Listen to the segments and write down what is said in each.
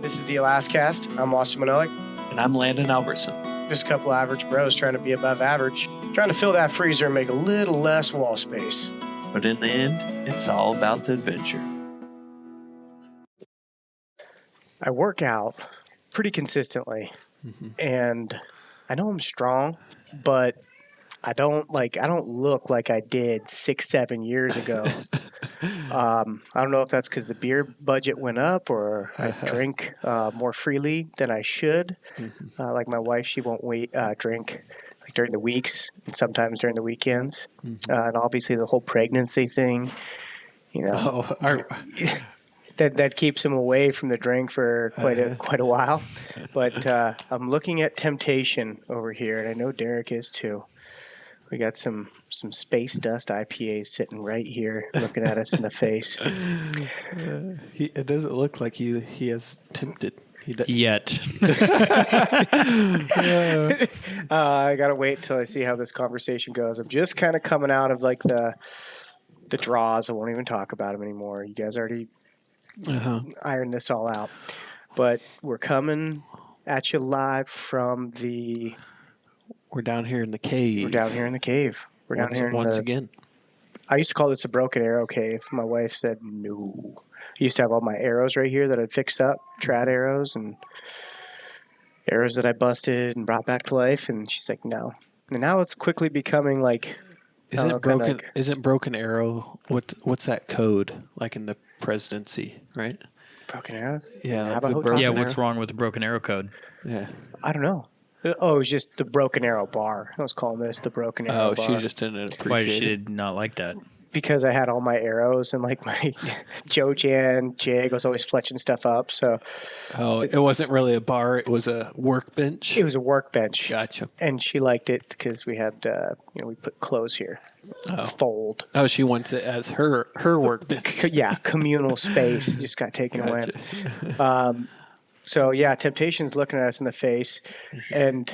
This is the Alaskast. I'm Austin Manolik. And I'm Landon Albertson. Just a couple average bros trying to be above average, trying to fill that freezer and make a little less wall space. But in the end, it's all about the adventure. I work out pretty consistently, and I know I'm strong, but I don't look like I did 6-7 years ago. I don't know if that's because the beer budget went up or I drink more freely than I should. Like my wife, she won't drink like during the weeks and sometimes during the weekends. And obviously the whole pregnancy thing, that keeps him away from the drink for quite a while. But I'm looking at temptation over here, and I know Derek is too. We got some Space Dust IPAs sitting right here looking at us in the face. It doesn't look like he has tempted. Yet. I got to wait until I see how this conversation goes. I'm just kind of coming out of like the draws. I won't even talk about them anymore. You guys already ironed this all out. But we're coming at you live from the... We're down here in the cave. We're down here in the cave. Once again. I used to call this a broken arrow cave. My wife said no. I used to have all my arrows right here that I'd fixed up, trad arrows and arrows that I busted and brought back to life. And she's like, no. And now it's quickly becoming like... Isn't broken arrow, what's that code like in the presidency, right? Broken arrow? Yeah. What's wrong with the broken arrow code? Yeah. I don't know. Oh, it was just the Broken Arrow bar. I was calling this the Broken Arrow bar. Oh, she just didn't appreciate Why she did not like that? Because I had all my arrows and like my Joe Jan jig. I was always fletching stuff up. So, it wasn't really a bar. It was a workbench. It was a workbench. Gotcha. And she liked it because we had, we put clothes here. Fold. Oh, she wants it as her workbench. Yeah, communal space just got taken away. So, yeah, temptation's looking at us in the face, and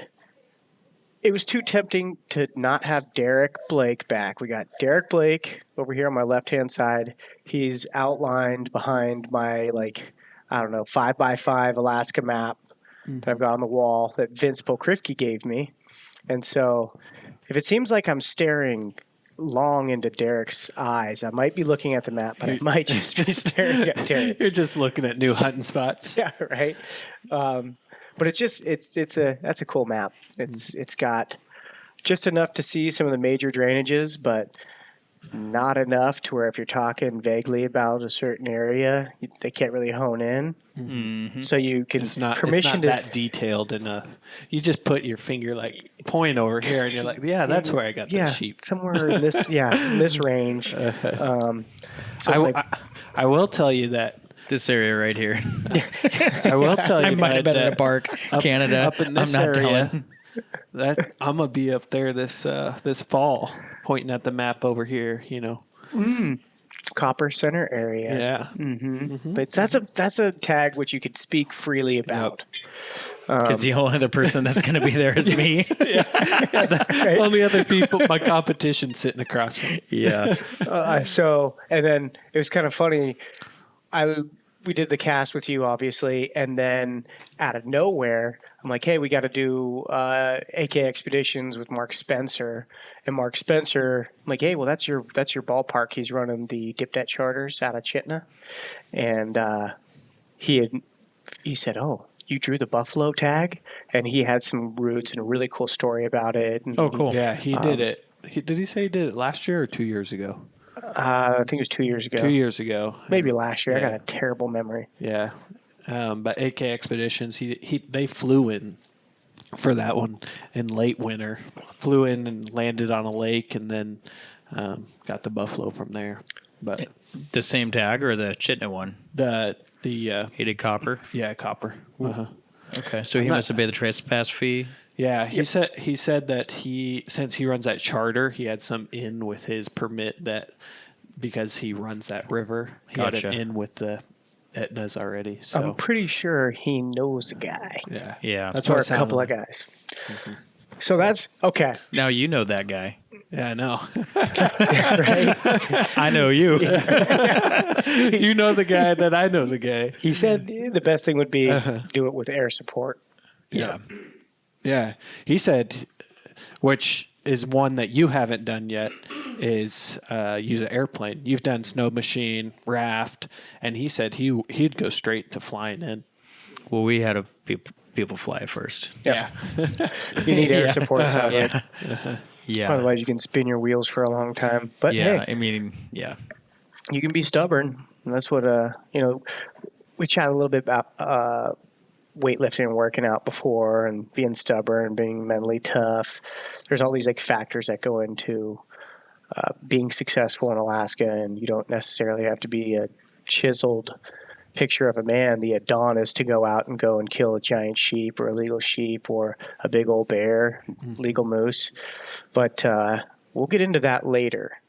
it was too tempting to not have Derek Blake back. We got Derek Blake over here on my left-hand side. He's outlined behind my, 5x5 Alaska map that I've got on the wall that Vince Pokrivke gave me. And so if it seems like I'm staring long into Derek's eyes, I might be looking at the map, but I might just be staring at Derek. You're just looking at new hunting spots. Yeah, right. But that's a cool map. It's got just enough to see some of the major drainages, but not enough to where if you're talking vaguely about a certain area, they can't really hone in. Mm-hmm. So you can it's not that detailed enough. You just put your finger point over here, and you're like, yeah, that's where I got the sheep. Somewhere in this this range. I will tell you that. This area right here. I will tell you I might have been in a park, Canada. Up in this area, that I'm gonna be up there this fall, pointing at the map over here. Copper Center area. Yeah. Mm-hmm. But that's a tag which you could speak freely about. Because the only other person that's going to be there is me. The only other people, my competition, sitting across from me. Yeah. And then it was kind of funny. We did the cast with you, obviously, and then out of nowhere, I'm like, hey, we got to do AK Expeditions with Mark Spencer. And Mark Spencer, I'm like, hey, well, that's your ballpark. He's running the Dip Net Charters out of Chitina. And he said, oh, you drew the buffalo tag? And he had some roots and a really cool story about it. And cool. Yeah, he did it. Did he say he did it last year or 2 years ago? I think it was 2 years ago. 2 years ago. Maybe last year. Yeah. I got a terrible memory. Yeah. But AK Expeditions, they flew in for that one in late winter. Flew in and landed on a lake, and then got the buffalo from there. But the same tag or the Chitina one? He did copper? Yeah, copper. Okay, so he must have paid the trespass fee. Yeah, he said that since he runs that charter, he had some in with his permit that because he runs that river, he had an in with the Aetnas already. So I'm pretty sure he knows a guy. Yeah. That's or a couple of guys. Mm-hmm. So that's okay. Now you know that guy. Yeah, I know. right? I know you. You know the guy that I know the guy. He said the best thing would be do it with air support. Yeah. Yeah. He said, which is one that you haven't done yet, is use an airplane. You've done snow machine, raft, and he said he'd go straight to flying in. Well, we had people fly first. Yeah. You need air Yeah. support, it sounds like. Yeah. Otherwise, you can spin your wheels for a long time. But Yeah. hey, I mean, yeah. you can be stubborn. And that's what, we chatted a little bit about weightlifting and working out before and being stubborn, being mentally tough. There's all these like factors that go into being successful in Alaska, and you don't necessarily have to be a chiseled picture of a man, the Adonis, to go out and kill a giant sheep or a legal sheep or a big old bear, legal moose. But we'll get into that later.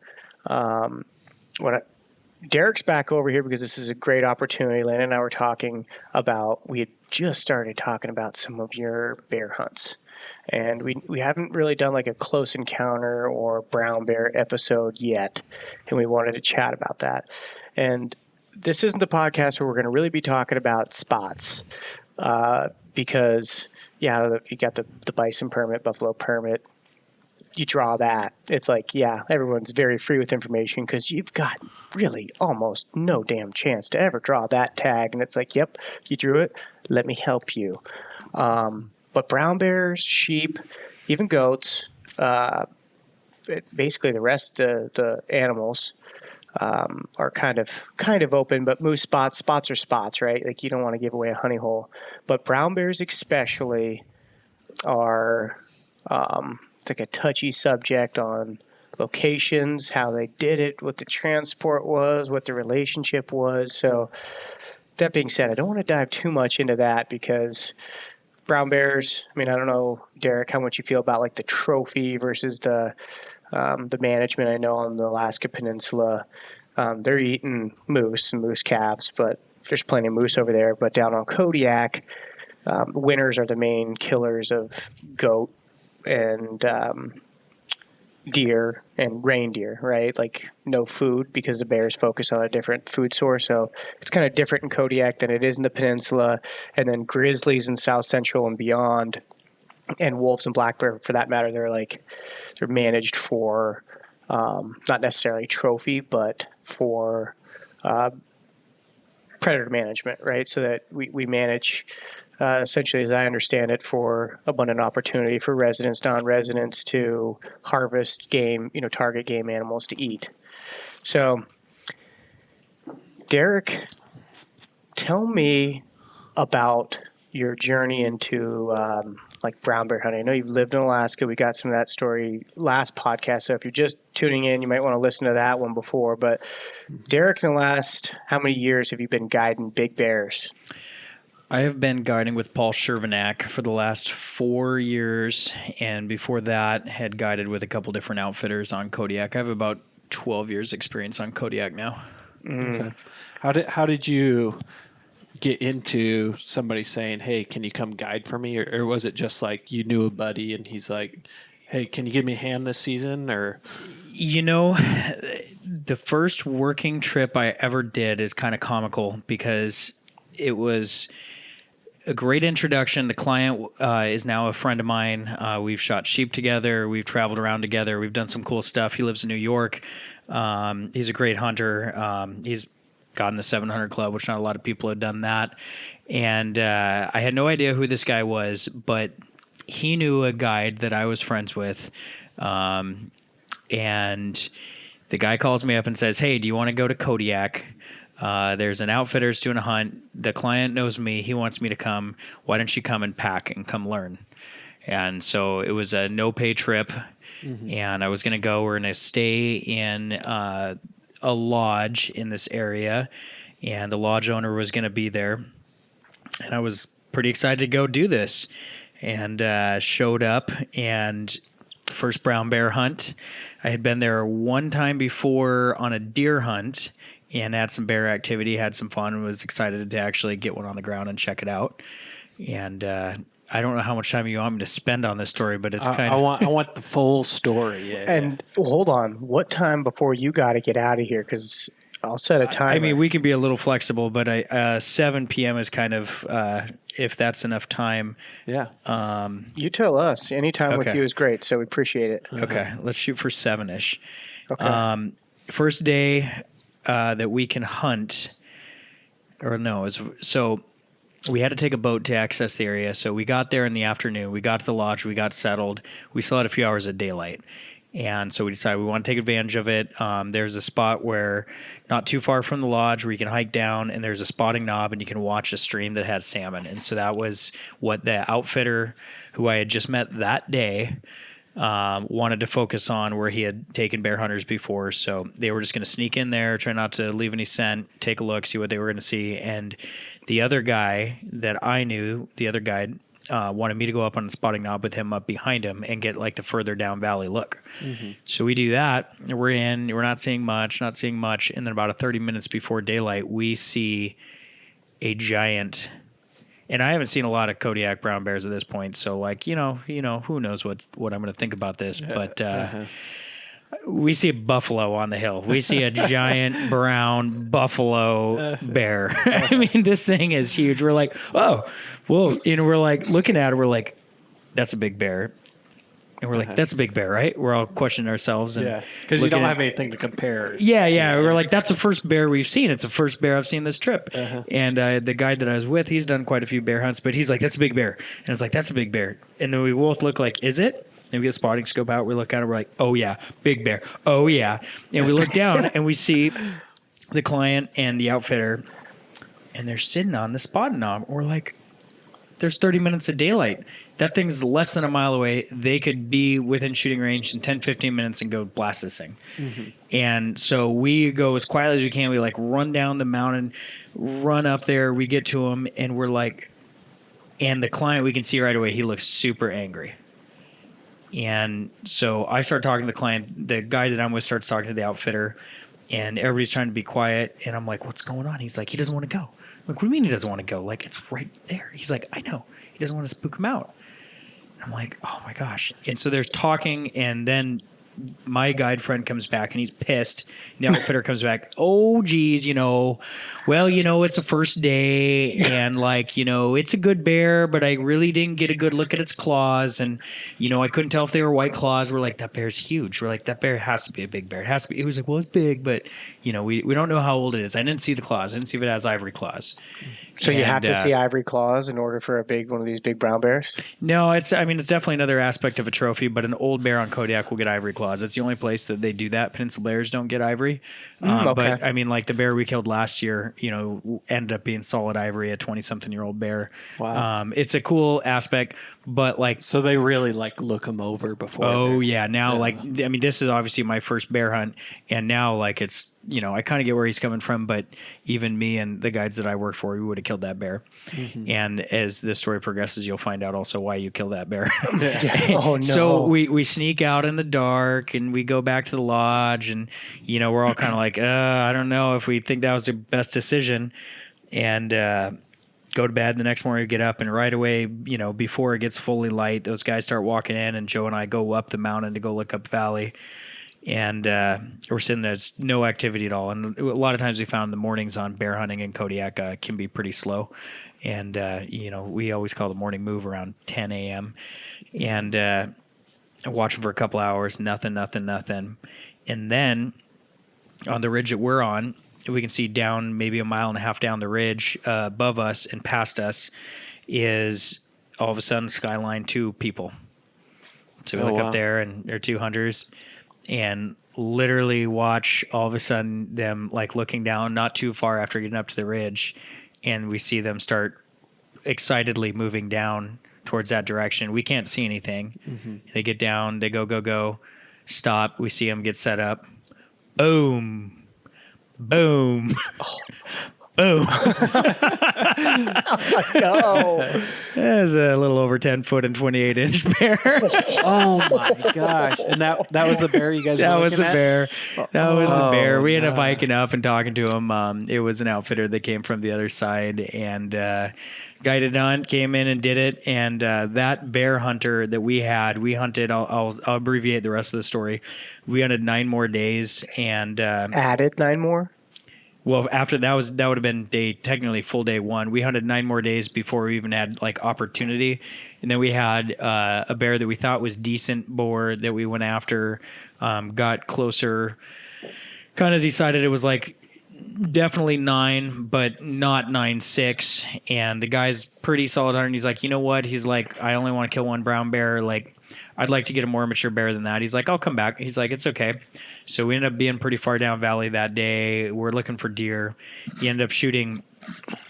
Derek's back over here because this is a great opportunity. Landon and I were talking about, we had just started talking about some of your bear hunts. And we haven't really done like a close encounter or brown bear episode yet. And we wanted to chat about that. And this isn't the podcast where we're going to really be talking about spots because, you got the bison permit, buffalo permit. You draw that. It's like, everyone's very free with information because you've got really almost no damn chance to ever draw that tag. And it's like, yep, you drew it. Let me help you. But brown bears, sheep, even goats, basically the rest of the animals are kind of open, but moose spots are spots, right? Like you don't want to give away a honey hole. But brown bears especially are it's like a touchy subject on locations, how they did it, what the transport was, what the relationship was. So that being said, I don't want to dive too much into that because brown bears, I mean, I don't know, Derek, how much you feel about like the trophy versus the management. I know on the Alaska Peninsula, they're eating moose and moose calves, but there's plenty of moose over there. But down on Kodiak, winters are the main killers of goat and deer and reindeer, right? Like no food because the bears focus on a different food source. So it's kind of different in Kodiak than it is in the peninsula. And then grizzlies in South Central and beyond, and wolves and black bear for that matter, they're managed for not necessarily trophy, but for predator management, right? So that we manage essentially, as I understand it, for abundant opportunity for residents, non-residents to harvest game, target game animals to eat. So, Derek, tell me about your journey into like brown bear hunting. I know you've lived in Alaska. We got some of that story last podcast. So if you're just tuning in, you might want to listen to that one before. But Derek, in the last, how many years have you been guiding big bears? I have been guiding with Paul Shervanack for the last 4 years, and before that had guided with a couple different outfitters on Kodiak. I have about 12 years experience on Kodiak now. Okay. How did you get into somebody saying, hey, can you come guide for me? Or was it just like you knew a buddy and he's like, hey, can you give me a hand this season? Or the first working trip I ever did is kind of comical because it was a great introduction. The client is now a friend of mine. We've shot sheep together. We've traveled around together. We've done some cool stuff. He lives in New York. He's a great hunter. He's gotten the 700 Club, which not a lot of people have done that. And I had no idea who this guy was, but he knew a guide that I was friends with. And the guy calls me up and says, hey, do you want to go to Kodiak? There's an outfitter's doing a hunt. The client knows me. He wants me to come. Why don't you come and pack and come learn? And so it was a no-pay trip, and I was going to go. We're going to stay in a lodge in this area, and the lodge owner was going to be there. And I was pretty excited to go do this, and showed up, and first brown bear hunt. I had been there one time before on a deer hunt, and had some bear activity, had some fun, and was excited to actually get one on the ground and check it out. And I don't know how much time you want me to spend on this story, but it's kind I of. want the full story. Yeah. And hold on, what time before you got to get out of here? Because I'll set a timer. I mean, we can be a little flexible, but 7 p.m. is kind of if that's enough time. Yeah. You tell us. Any time with Okay. you is great, so we appreciate it. Okay, let's shoot for 7-ish. Okay. First day that we can hunt, or no, so we had to take a boat to access the area. So we got there in the afternoon. We got to the lodge. We got settled. We still had a few hours of daylight. And so we decided we want to take advantage of it. There's a spot where not too far from the lodge where you can hike down, and there's a spotting knob, and you can watch a stream that has salmon. And so that was what the outfitter who I had just met that day wanted to focus on, where he had taken bear hunters before. So they were just going to sneak in there, try not to leave any scent, take a look, see what they were going to see. And the other guy that I knew, the other guide, wanted me to go up on the spotting knob with him up behind him and get like the further down valley look. So we do that. We're not seeing much. And then about 30 minutes before daylight, we see a giant. And I haven't seen a lot of Kodiak brown bears at this point, so like you know, who knows what I'm going to think about this, but we see a buffalo on the hill. We see a giant brown buffalo bear. I mean, this thing is huge. We're like, oh, well, we're like looking at it. We're like, that's a big bear. And we're like, that's a big bear, right? We're all questioning ourselves. And because you don't have anything to compare. Yeah. We're like, that's the first bear we've seen. It's the first bear I've seen this trip. And the guy that I was with, he's done quite a few bear hunts, but he's like, that's a big bear. And it's like, that's a big bear. And then we both look like, is it? And we get a spotting scope out. We look at it. We're like, oh, yeah, big bear. Oh, yeah. And we look down and we see the client and the outfitter, and they're sitting on the spotting knob. We're like, there's 30 minutes of daylight. That thing's less than a mile away. They could be within shooting range in 10, 15 minutes and go blast this thing. And so we go as quietly as we can. We like run down the mountain, run up there. We get to him, and we're like, and the client, we can see right away, he looks super angry. And so I start talking to the client. The guy that I'm with starts talking to the outfitter, and everybody's trying to be quiet. And I'm like, what's going on? He's like, he doesn't want to go. I'm like, what do you mean he doesn't want to go? Like, it's right there. He's like, I know. He doesn't want to spook him out. I'm like, oh my gosh. And so they're talking, and then my guide friend comes back, and he's pissed. And the outfitter comes back, oh, geez, well, it's the first day, and like, it's a good bear, but I really didn't get a good look at its claws, and, I couldn't tell if they were white claws. We're like, that bear's huge. We're like, that bear has to be a big bear. It has to be. He was like, well, it's big, but, we don't know how old it is. I didn't see the claws. I didn't see if it has ivory claws. So you have to see ivory claws in order for one of these big brown bears? No, it's definitely another aspect of a trophy, but an old bear on Kodiak will get ivory claws. It's the only place that they do that. Peninsula bears don't get ivory. Okay. But I mean, like the bear we killed last year, ended up being solid ivory, a 20-something-year-old bear. Wow. It's a cool aspect, but like, So they really like look them over before. oh yeah, now like, I mean, this is obviously my first bear hunt, and now like it's, I kind of get where he's coming from, but even me and the guides that I work for, we would have killed that bear. And as the story progresses, you'll find out also why you killed that bear. Oh no. So we sneak out in the dark, and we go back to the lodge, and we're all kind of like, I don't know if we think that was the best decision, and go to bed. The next morning we get up, and right away, before it gets fully light, those guys start walking in, and Joe and I go up the mountain to go look up valley. And we're sitting there, there's no activity at all. And a lot of times we found the mornings on bear hunting in Kodiak can be pretty slow. And, we always call the morning move around 10 a.m. And watching for a couple hours, nothing. And then on the ridge that we're on, we can see down maybe a mile and a half down the ridge above us and past us is all of a sudden skyline 2 people. So we look up there, and there are 2 hunters. And literally watch all of a sudden them like looking down not too far after getting up to the ridge, and we see them start excitedly moving down towards that direction. We can't see anything. They get down, they go, stop. We see them get set up. Boom. Boom. No. That was a little over 10 foot and 28-inch bear. Oh my gosh! And that was the bear you guys. That were was the looking at? bear. That was the bear. We ended up no. hiking up and talking to him. It was an outfitter that came from the other side and guided hunt, came in and did it. And that bear hunter that we hunted. I'll abbreviate the rest of the story. We hunted 9 more days and Added 9 more? well, after that would have been technically full day 1. We hunted 9 more days before we even had like opportunity, and then we had a bear that we thought was decent boar that we went after, got closer, kind of decided it was like definitely 9, but not 9.6, and the guy's pretty solid hunter. And he's like, you know what? He's like, I only want to kill 1 brown bear. Like, I'd like to get a more mature bear than that. He's like, I'll come back. He's like, it's okay. So we ended up being pretty far down valley that day. We're looking for deer. He ended up shooting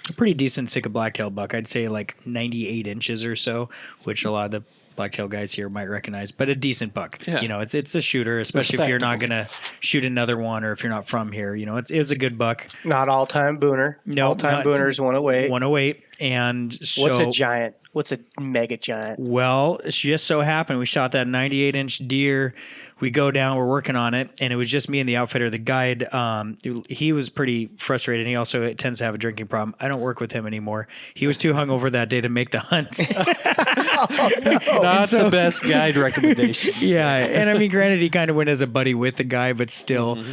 a pretty decent sick of blacktail buck. I'd say like 98 inches or so, which a lot of the blacktail guys here might recognize, but a decent buck. Yeah. You know, it's a shooter, especially if you're not Respectable. going to shoot another one or if you're not from here. You know, it was a good buck. Not all-time booner. No, all-time not- booner's 108. 108. And so, What's a giant? What's a mega giant? well, it just so happened we shot that 98-inch deer. We go down, we're working on it, and it was just me and the outfitter. The guide, he was pretty frustrated. He also tends to have a drinking problem. I don't work with him anymore. He was too hungover that day to make the hunt. Not the best guide recommendations. Yeah, and I mean, granted, he kind of went as a buddy with the guy, but still,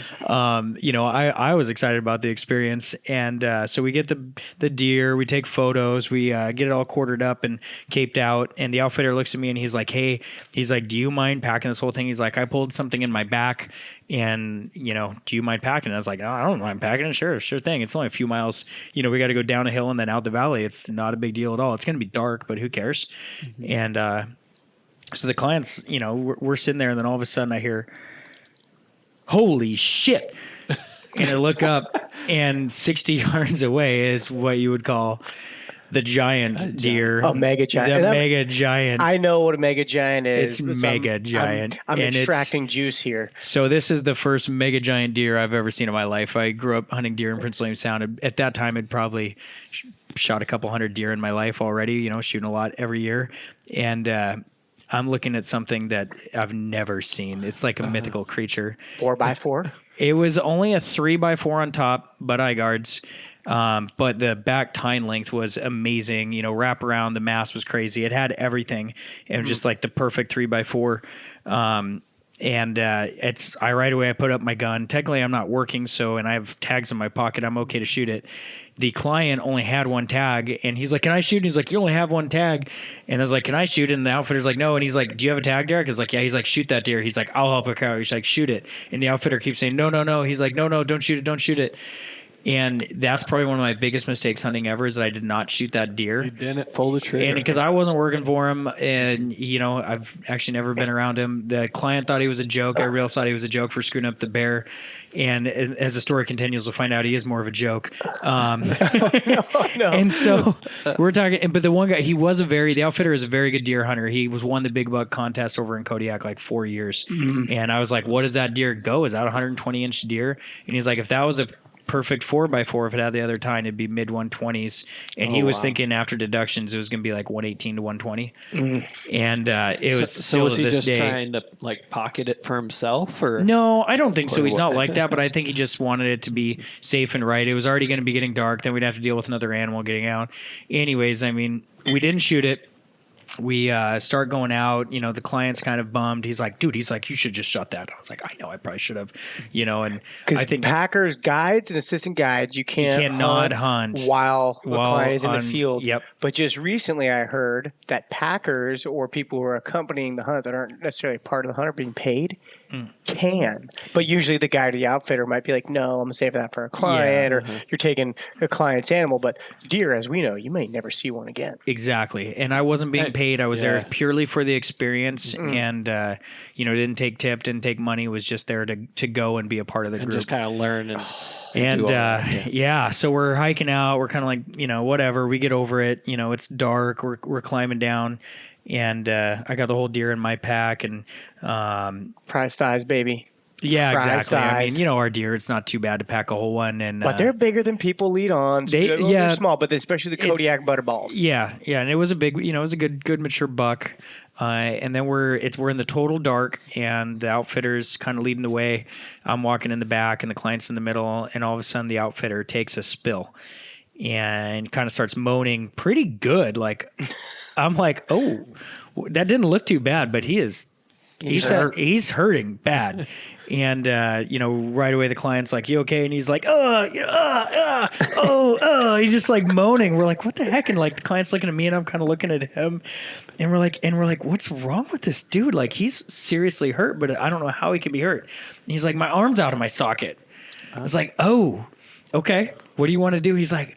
you know, I was excited about the experience, and so we get the deer, we take photos, we get it all quartered up and caped out, and the outfitter looks at me and he's like, "Hey," he's like, "Do you mind packing this whole thing?" He's like, "I pulled something in my back, and you know, do you mind packing it?" I was like, "Oh, I don't mind packing it. Sure thing. It's only a few miles. You know, we got to go down a hill and then out the valley. It's not a big deal at all. It's going to be dark, but who cares?" And so the clients, you know, we're sitting there, and then all of a sudden I hear, "Holy shit!" And I look up, and 60 yards away is what you would call the giant deer. A mega giant. The That- mega giant. I know what a mega giant is. It's so mega giant, I'm and it's- extracting juice here. So this is the first mega giant deer I've ever seen in my life. I grew up hunting deer in Prince William Sound. At that time, I'd probably shot a couple hundred deer in my life already, you know, shooting a lot every year. And I'm looking at something that I've never seen. It's like a mythical creature. 4x4. It was only a 3x4 on top, butt eye guards. But the back tine length was amazing. You know, wrap around, the mass was crazy. It had everything. It was just like the perfect 3x4. I right away I put up my gun. Technically I'm not working, and I have tags in my pocket. I'm okay to shoot it. The client only had 1 tag, and he's like, "Can I shoot?" And he's like, "You only have 1 tag." And I was like, "Can I shoot?" And the outfitter's like, "No." And he's like, "Do you have a tag, Derek?" He's like, "Yeah." He's like, "Shoot that deer." He's like, "I'll help a cow." He's like, "Shoot it." And the outfitter keeps saying, "No." He's like, No, don't shoot it. Don't shoot it." And that's probably one of my biggest mistakes hunting ever is that I did not shoot that deer. You didn't pull the trigger. And because I wasn't working for him, and you know, I've actually never been around him. The client thought he was a joke. Everybody else thought he was a joke for screwing up the bear. And as the story continues, we'll find out he is more of a joke. No. And so we're talking, but the one guy, the outfitter is a very good deer hunter. He was won the big buck contest over in Kodiak like 4 years. And I was like, "What does that deer go? Is that a 120-inch deer?" And he's like, "If that was a perfect 4x4, if it had the other tine, it'd be mid 120s." And he was thinking after deductions, it was going to be like 118 to 120. And it was So was he this just day. trying to like pocket it for himself, or No, I don't think so. Or He's what? not like that, but I think he just wanted it to be safe and right. It was already going to be getting dark. Then we'd have to deal with another animal getting out. Anyways, I mean, we didn't shoot it. We start going out. You know, the client's kind of bummed. He's like, "Dude," he's like, "You should just shut that." I was like, "I know, I probably should have." You know, and Because I think packers, guides, and assistant guides, you cannot hunt while the while client is in the on- field. yep. But just recently, I heard that packers or people who are accompanying the hunt that aren't necessarily part of the hunt are being paid can. But usually, the guide or the outfitter might be like, "No, I'm gonna save that for a client," or "You're taking a client's animal." But deer, as we know, you may never see one again. Exactly. And I wasn't being paid. I was there yeah. purely for the experience and, you know, didn't take tip, didn't take money, was just there to go and be a part of the and group. just kind of learn and And do all that, yeah, so we're hiking out. We're kind of like, you know, whatever. We get over it. You know, it's dark. We're climbing down. And I got the whole deer in my pack. And Prize thighs, baby. Yeah, Christ exactly. I eyes. mean, our deer, it's not too bad to pack a whole one. And But they're bigger than people lead on. They're small, but especially the Kodiak butterballs. Yeah, yeah, and it was a big, it was a good mature buck. And then we're in the total dark, and the outfitter's kind of leading the way. I'm walking in the back, and the client's in the middle, and all of a sudden the outfitter takes a spill and kind of starts moaning pretty good. Like, I'm like, oh, that didn't look too bad, but he's hurting bad. And, right away the client's like, you okay? And he's like, he's just like moaning. We're like, what the heck? And like the client's looking at me and I'm kind of looking at him and we're like, what's wrong with this dude? Like he's seriously hurt, but I don't know how he can be hurt. And he's like, my arm's out of my socket. I was like, oh, okay. What do you want to do? He's like,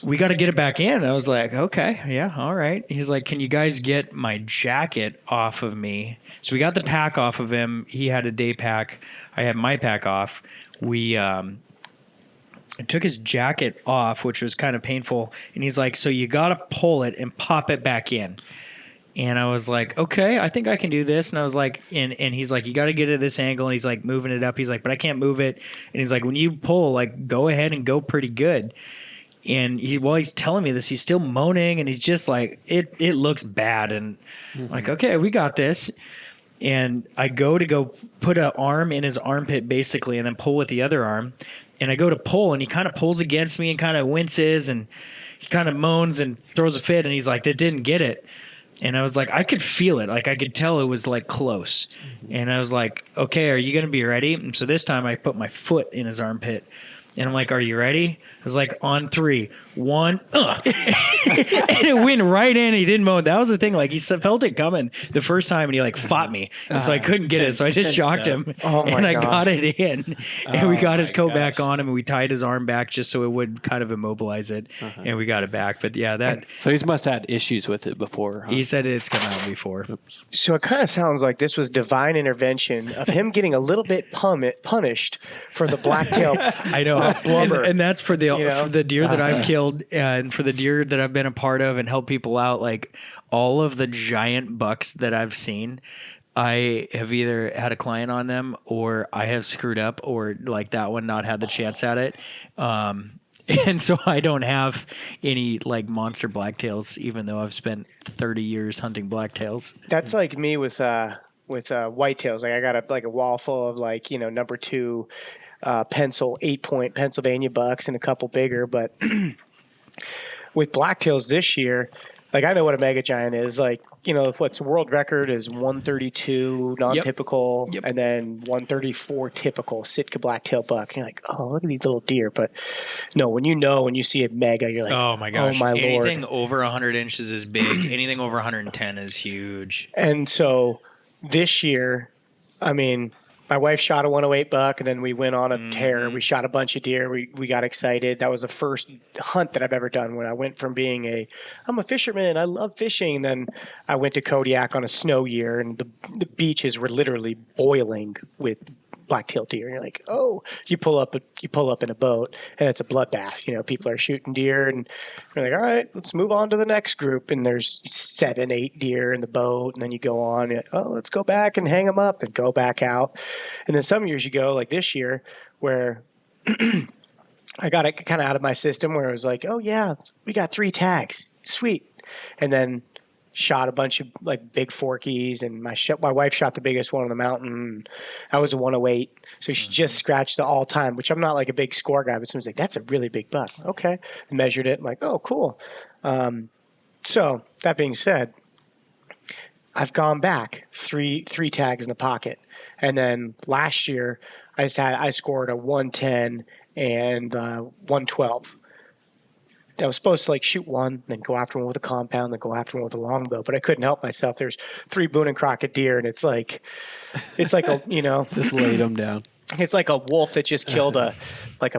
we got to get it back in. I was like, okay, yeah, all right. He's like, can you guys get my jacket off of me? So we got the pack off of him. He had a day pack. I had my pack off. We took his jacket off, which was kind of painful. And he's like, so you got to pull it and pop it back in. And I was like, okay, I think I can do this. And I was like, and he's like, you got to get it at this angle. And he's like moving it up. He's like, but I can't move it. And he's like, when you pull, like, go ahead and go pretty good. And while he's telling me this, he's still moaning, and he's just like, it looks bad. And I'm like, okay, we got this. And I go put an arm in his armpit, basically, and then pull with the other arm. And I go to pull, and he kind of pulls against me and kind of winces, and he kind of moans and throws a fit. And he's like, that didn't get it. And I was like, I could feel it. Like, I could tell it was, like, close. And I was like, okay, are you going to be ready? And so this time I put my foot in his armpit. And I'm like, are you ready? I was like, on 3, 1, and it went right in. He didn't moan. That was the thing. Like, he felt it coming the first time, and he like fought me. And so I couldn't get it. So I just shocked him, and I got it in. And we got his coat back on him, and we tied his arm back just so it would kind of immobilize it. And we got it back. But yeah, that. So he must have had issues with it before. Huh? He said it's come out before. So it kind of sounds like this was divine intervention of him getting a little bit punished for the blacktail. I know. And that's for the deer that I've killed and for the deer that I've been a part of and helped people out. Like all of the giant bucks that I've seen, I have either had a client on them or I have screwed up or like that one not had the chance at it. And so I don't have any like monster blacktails, even though I've spent 30 years hunting blacktails. That's like me with whitetails. Like I got a wall full of like, number 2 pencil 8-point Pennsylvania bucks and a couple bigger, but with blacktails this year, like I know what a mega giant is. Like, what's world record is 132 non-typical, Yep. and then 134 typical Sitka blacktail buck. And you're like, oh, look at these little deer. But no, when you see a mega, you're like, oh my gosh, oh my Lord. Anything over 100 inches is big. Anything over 110 is huge. And so this year, I mean, my wife shot a 108 buck, and then we went on a tear. We shot a bunch of deer. We got excited. That was the first hunt that I've ever done when I went from being I'm a fisherman. I love fishing. And then I went to Kodiak on a snow year, and the beaches were literally boiling with black-tailed deer. And you're like, oh, you pull up in a boat, and it's a bloodbath. People are shooting deer, and you're like, all right, let's move on to the next group. And there's 7, 8 deer in the boat, and then you go on. You're like, oh, let's go back and hang them up and go back out. And then some years you go, like this year, where I got it kind of out of my system, where it was like, oh yeah, we got 3 tags, sweet, and then shot a bunch of like big forkies, and my wife shot the biggest one on the mountain. I was a 108, so she just scratched the all time, which I'm not like a big score guy, but someone's like, that's a really big buck. Okay, I measured it. I'm like, oh, cool. So that being said, I've gone back three tags in the pocket, and then last year I scored a 110 and 112. I was supposed to like shoot one, then go after one with a compound, then go after one with a longbow, but I couldn't help myself. There's 3 Boone and Crockett deer, and it's like a just laid them down. It's like a wolf that just killed a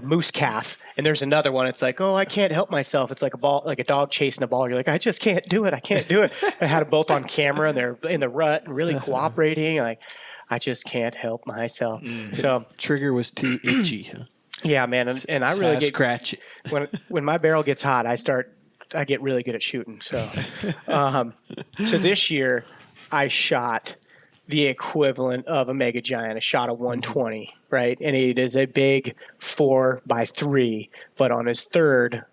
moose calf, and there's another one. It's like, oh, I can't help myself. It's like a dog chasing a ball. You're like, I just can't do it. I can't do it. I had them both on camera, and they're in the rut and really cooperating. Like, I just can't help myself. So trigger was too itchy. Huh? Yeah, man, and I really get scratch it. when my barrel gets hot. I get really good at shooting. So, so this year I shot the equivalent of a mega giant, a shot of 120, right? And it is a big 4x3, but on his third,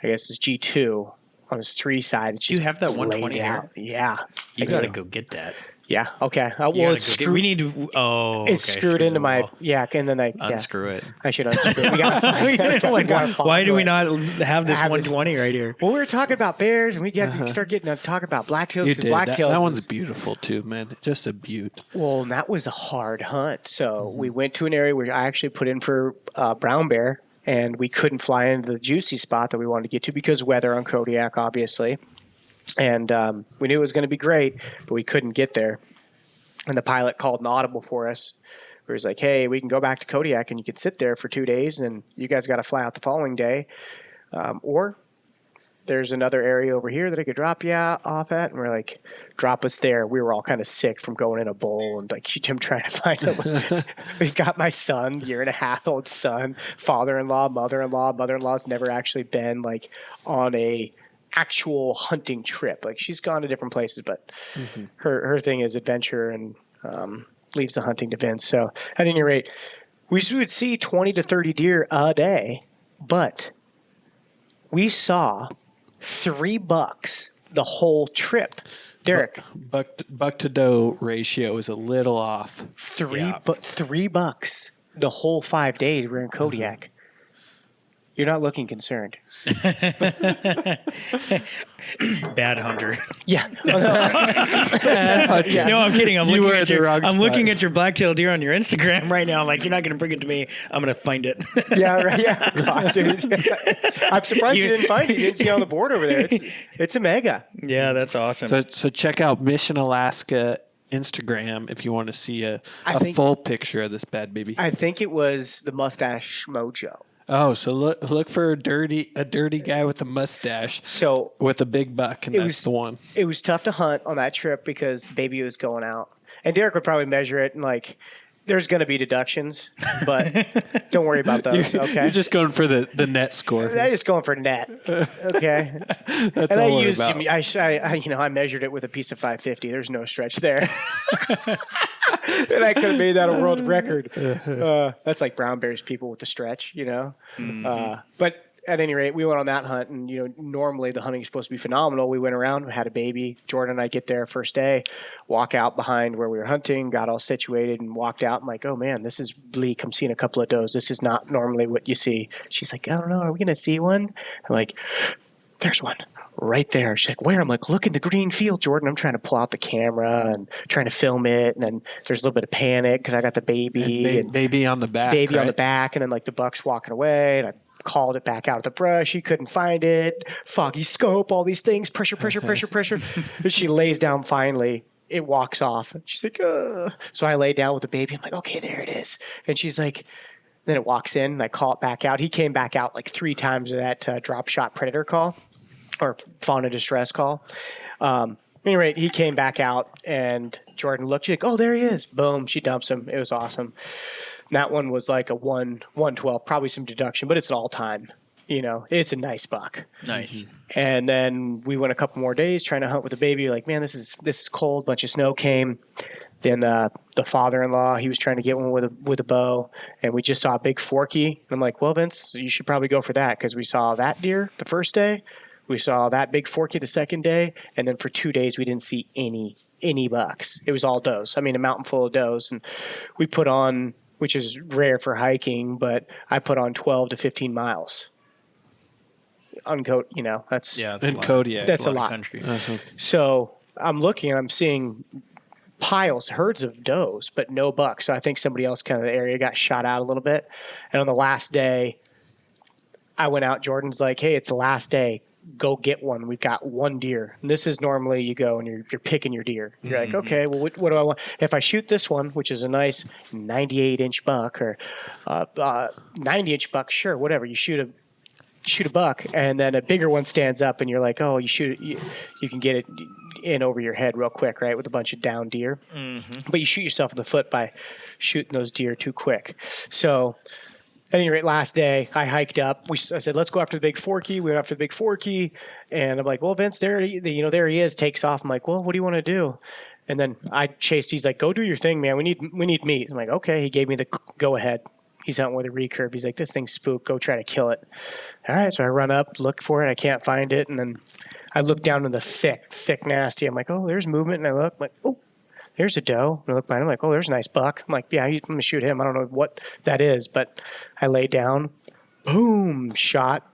I guess it's G2, on his 3 side, it's Do you just have that laid 120 here? out. Yeah. You I got to do. go get that. Yeah. Okay. You Well, gotta it's go get, screwed. we need to. Oh, It's okay, screwed into the my wall. and then Unscrew it. I should unscrew it. We gotta, Like, gotta why do we follow it. not have this Have this- 120 right here? Well, we were talking about bears, and we got to start getting to talk about blacktails You because did. blacktails. That one's beautiful too, man. Just a beaut. Well, and that was a hard hunt. So we went to an area where I actually put in for brown bear, and we couldn't fly into the juicy spot that we wanted to get to because weather on Kodiak, obviously. And we knew it was going to be great, but we couldn't get there. And the pilot called an audible for us. Where he's like, hey, we can go back to Kodiak and you could sit there for 2 days and you guys got to fly out the following day. Or there's another area over here that I could drop you off at. And we're like, drop us there. We were all kind of sick from going in a bowl and like him trying to find a We've got my son, 1.5-year-old son, father-in-law, mother-in-law. Mother-in-law's never actually been like on a actual hunting trip. Like she's gone to different places, but her thing is adventure and leaves the hunting to Vince. So at any rate, we would see 20 to 30 deer a day, but we saw 3 bucks the whole trip. Derek, Buck to doe ratio is a little off. 3 bucks the whole 5 days we're in Kodiak. You're not looking concerned. Bad hunter. Yeah. No, I'm kidding. I'm looking at your blacktail deer on your Instagram right now. I'm like, you're not going to bring it to me. I'm going to find it. Yeah, right. Yeah. God, dude. I'm surprised you didn't find it. You didn't see it on the board over there. It's a mega. Yeah, that's awesome. So check out Mission Alaska Instagram if you want to see a full picture of this bad baby. I think it was the Mustache Mojo. Oh, so look for a dirty guy with a mustache. So with a big buck, and that's the one. It was tough to hunt on that trip because baby was going out, and Derek would probably measure it and like. There's going to be deductions, but don't worry about those. Okay, you're just going for the net score. I'm just going for net. Okay, that's all I used. I measured it with a piece of 550. There's no stretch there. And I could have made that a world record. That's like brown bears people with the stretch, But at any rate, we went on that hunt, and normally the hunting is supposed to be phenomenal. We went around, we had a baby. Jordan and I get there first day, walk out behind where we were hunting, got all situated, and walked out. I'm like, oh man, this is bleak. I'm seeing a couple of does. This is not normally what you see. She's like, I don't know. Are we going to see one? I'm like, there's one. Right there. She's like, where? I'm like, look in the green field, Jordan. I'm trying to pull out the camera and trying to film it. And then there's a little bit of panic because I got the baby. And baby on the back. Baby right? on the back. And then like the buck's walking away. And I called it back out of the brush. He couldn't find it. Foggy scope, all these things. Pressure. And she lays down finally. It walks off. She's like, ugh. So I lay down with the baby. I'm like, okay, there it is. And she's like, then it walks in and I call it back out. He came back out like 3 times of that drop shot predator call. Or fauna distress call. At any rate, he came back out, and Jordan looked. She's like, oh, there he is. Boom. She dumps him. It was awesome. And that one was like a 112, probably some deduction, but it's an all-time. It's a nice buck. Nice. And then we went a couple more days trying to hunt with the baby. Like, man, this is cold. Bunch of snow came. Then the father-in-law, he was trying to get one with a bow, and we just saw a big forky. And I'm like, well, Vince, you should probably go for that because we saw that deer the first day. We saw that big forky the second day, and then for 2 days we didn't see any bucks. It was all does. I mean, a mountain full of does, and we put on, which is rare for hiking, but I put on 12 to 15 miles. That's in Kodiak. That's a lot. Country. So I'm looking, and I'm seeing herds of does, but no bucks. So I think somebody else kind of the area got shot out a little bit. And on the last day, I went out. Jordan's like, hey, it's the last day. Go get one. We've got one deer. And this is normally you go and you're picking your deer. You're like, okay, well, what do I want? If I shoot this one, which is a nice 98-inch buck or 90-inch buck, sure, whatever. You shoot a buck, and then a bigger one stands up, and you're like, oh, you can get it in over your head real quick, right, with a bunch of down deer. Mm-hmm. But you shoot yourself in the foot by shooting those deer too quick. So at any rate, last day, I hiked up. I said, let's go after the big forky. We went after the big forky. And I'm like, well, Vince, there he is, takes off. I'm like, well, what do you want to do? And then I chased. He's like, "Go do your thing, man. We need meat." I'm like, "Okay." He gave me the go ahead. He's hunting with a recurve. He's like, "This thing's spooked. Go try to kill it." All right. So I run up, look for it. I can't find it, and then I look down in the thick nasty. I'm like, "Oh, there's movement." And I look, I'm like, "Oh, there's a doe." And I look behind. I'm like, "Oh, there's a nice buck." I'm like, "Yeah, I'm gonna shoot him." I don't know what that is, but I lay down, boom, shot,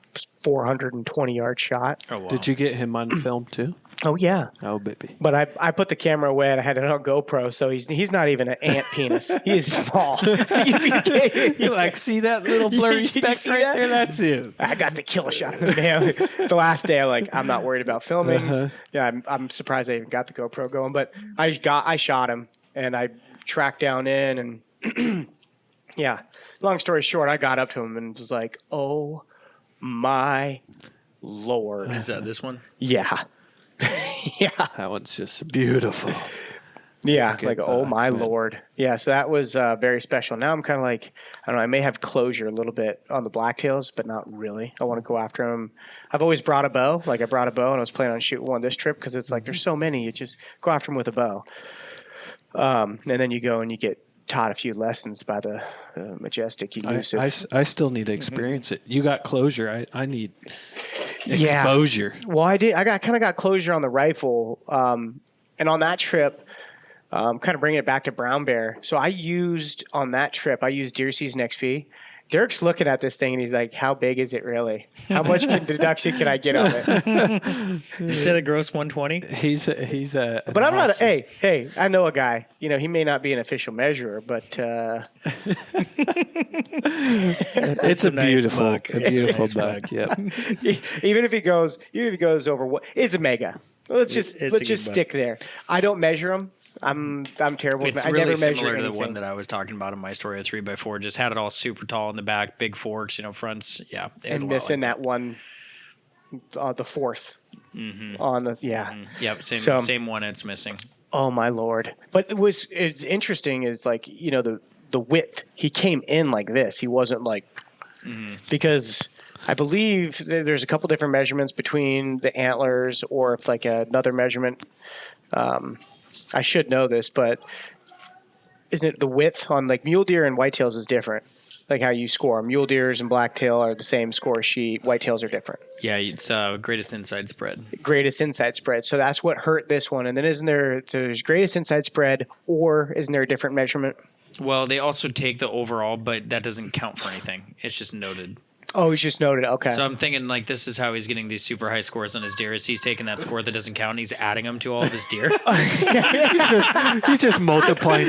420-yard shot. Oh, wow. Did you get him on film too? Oh yeah. Oh, baby. But I put the camera away and I had it on GoPro, so he's not even an ant penis. He's small. You like see that little blurry Did you speck see right that? there? That's him. I got the kill shot. Man, the last day, I'm not worried about filming. Yeah, I'm surprised I even got the GoPro going. But I shot him and I tracked down in and yeah. Long story short, I got up to him and was like, "Oh my Lord!" Is that this one? Yeah. Yeah. That one's just beautiful. Yeah, good like, oh buck, my man. Lord. Yeah, so that was very special. Now I'm kind of like, I don't know, I may have closure a little bit on the blacktails, but not really. I want to go after them. I've always brought a bow. Like, I brought a bow and I was planning on shooting one this trip because it's like there's so many. You just go after them with a bow. And then you go and you get taught a few lessons by the majestic use of. I still need to experience it. You got closure. I need Yeah. exposure. Well, I did. I kind of got closure on the rifle, and on that trip, kind of bringing it back to brown bear. So I used Deer Season XP. Derek's looking at this thing and he's like, "How big is it really? How much deduction can I get on it?" You said a gross 120? He's a. But I'm not. Hey, I know a guy. You know, he may not be an official measurer, but It's a nice beautiful, buck. a beautiful buck. Yep. even if he goes over what, it's a mega. Let's just It's a good buck. stick there. I don't measure them. I'm terrible. It's I really never measure similar to the anything. one that I was talking about in my story of 3x4. Just had it all super tall in the back, big forks, fronts. Yeah. it was And a lot missing like that one, the fourth on the Yep, So- same one it's missing. Oh my Lord! But it's interesting is like the width. He came in like this. He wasn't like because I believe there's a couple different measurements between the antlers, or if like another measurement. I should know this, but isn't it the width on like mule deer and whitetails is different? Like how you score. Mule deers and blacktail are the same score sheet. Whitetails are different. Yeah, it's greatest inside spread. Greatest inside spread. So that's what hurt this one. And then there's greatest inside spread, or isn't there a different measurement? Well, they also take the overall, but that doesn't count for anything. It's just noted. Oh, he's just noted. Okay. So I'm thinking like this is how he's getting these super high scores on his deer. Is he's taking that score that doesn't count and he's adding them to all of his deer. He's just multiplying.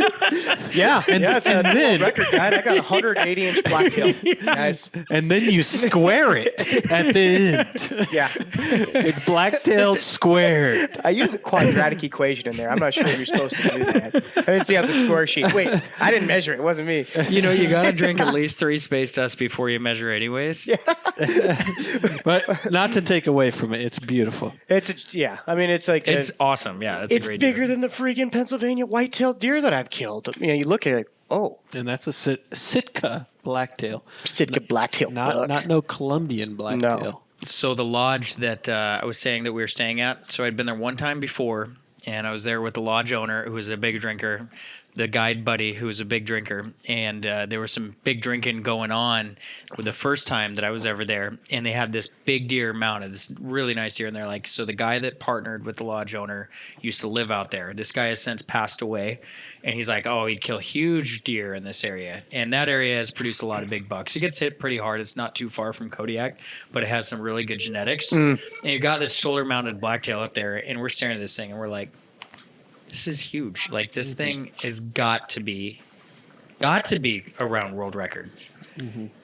yeah. It's a then- record, guy. I got a 180-inch blacktail. Nice. And then you square it at the end. Yeah. It's blacktail squared. I use a quadratic equation in there. I'm not sure you're supposed to do that. I didn't see on the score sheet. Wait, I didn't measure it. It wasn't me. You got to drink at least 3 space tests before you measure anyways. But not to take away from it, it's beautiful. I mean, it's like It's awesome. Yeah, it's a it's great bigger deer. than the freaking Pennsylvania white-tailed deer that I've killed. You look at it, oh, And that's a Sitka blacktail. Sitka blacktail buck. Not no Colombian blacktail. No. So the lodge that I was saying that we were staying at, so I'd been there one time before, and I was there with the lodge owner who was a big drinker, the guide buddy who was a big drinker, and there was some big drinking going on with the first time that I was ever there, and they had this big deer mounted, this really nice deer, and they're like, so the guy that partnered with the lodge owner used to live out there. This guy has since passed away, and he's like, oh, he'd kill huge deer in this area, and that area has produced a lot of big bucks. It gets hit pretty hard. It's not too far from Kodiak, but it has some really good genetics, and you got this shoulder-mounted blacktail up there, and we're staring at this thing, and we're like, this is huge. Like, this thing has got to be around world record.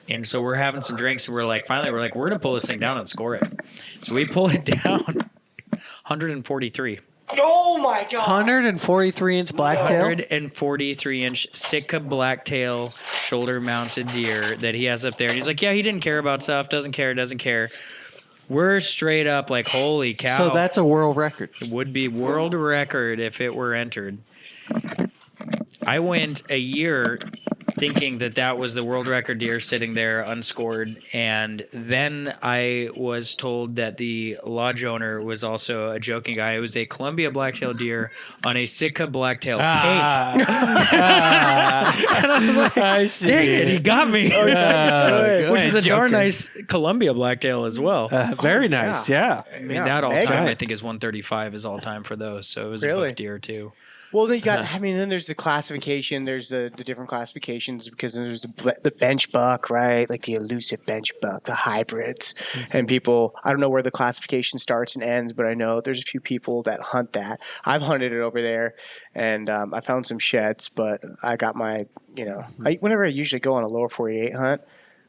And so we're having some drinks, and finally we're going to pull this thing down and score it. So we pull it down, 143. Oh my God. 143-inch blacktail. 143-inch Sitka blacktail shoulder-mounted deer that he has up there. And he's like, yeah, he didn't care about stuff, doesn't care. We're straight up like, holy cow. So that's a world record. It would be world record if it were entered. I went a year thinking that was the world record deer sitting there unscored. And then I was told that the lodge owner was also a joking guy. It was a Columbia blacktail deer on a Sitka blacktail cape. And I was like, I see. dang it, he got me. Which is a darn Joker. nice Columbia blacktail as well. Very nice. Yeah. I mean, that all mega. time I think is 135 is all time for those. So it was a Really? book deer too. Well, then you got. I mean, then there's the classification. There's the different classifications because there's the bench buck, right? Like the elusive bench buck, the hybrids, and people. I don't know where the classification starts and ends, but I know there's a few people that hunt that. I've hunted it over there, and I found some sheds, but I got my. Whenever I usually go on a lower 48 hunt,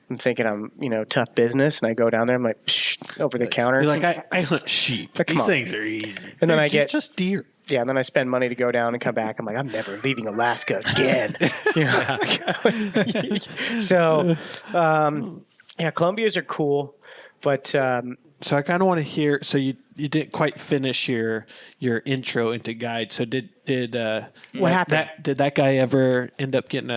I'm thinking I'm tough business, and I go down there. I'm like over the counter. You're like, I hunt sheep. Come These on. things are easy. And then They're I get- just deer. Yeah, and then I spend money to go down and come back. I'm like, I'm never leaving Alaska again. So, Columbias are cool, but So I kind of want to hear. So you didn't quite finish your intro into guide. So did What happened? Did that guy ever end up getting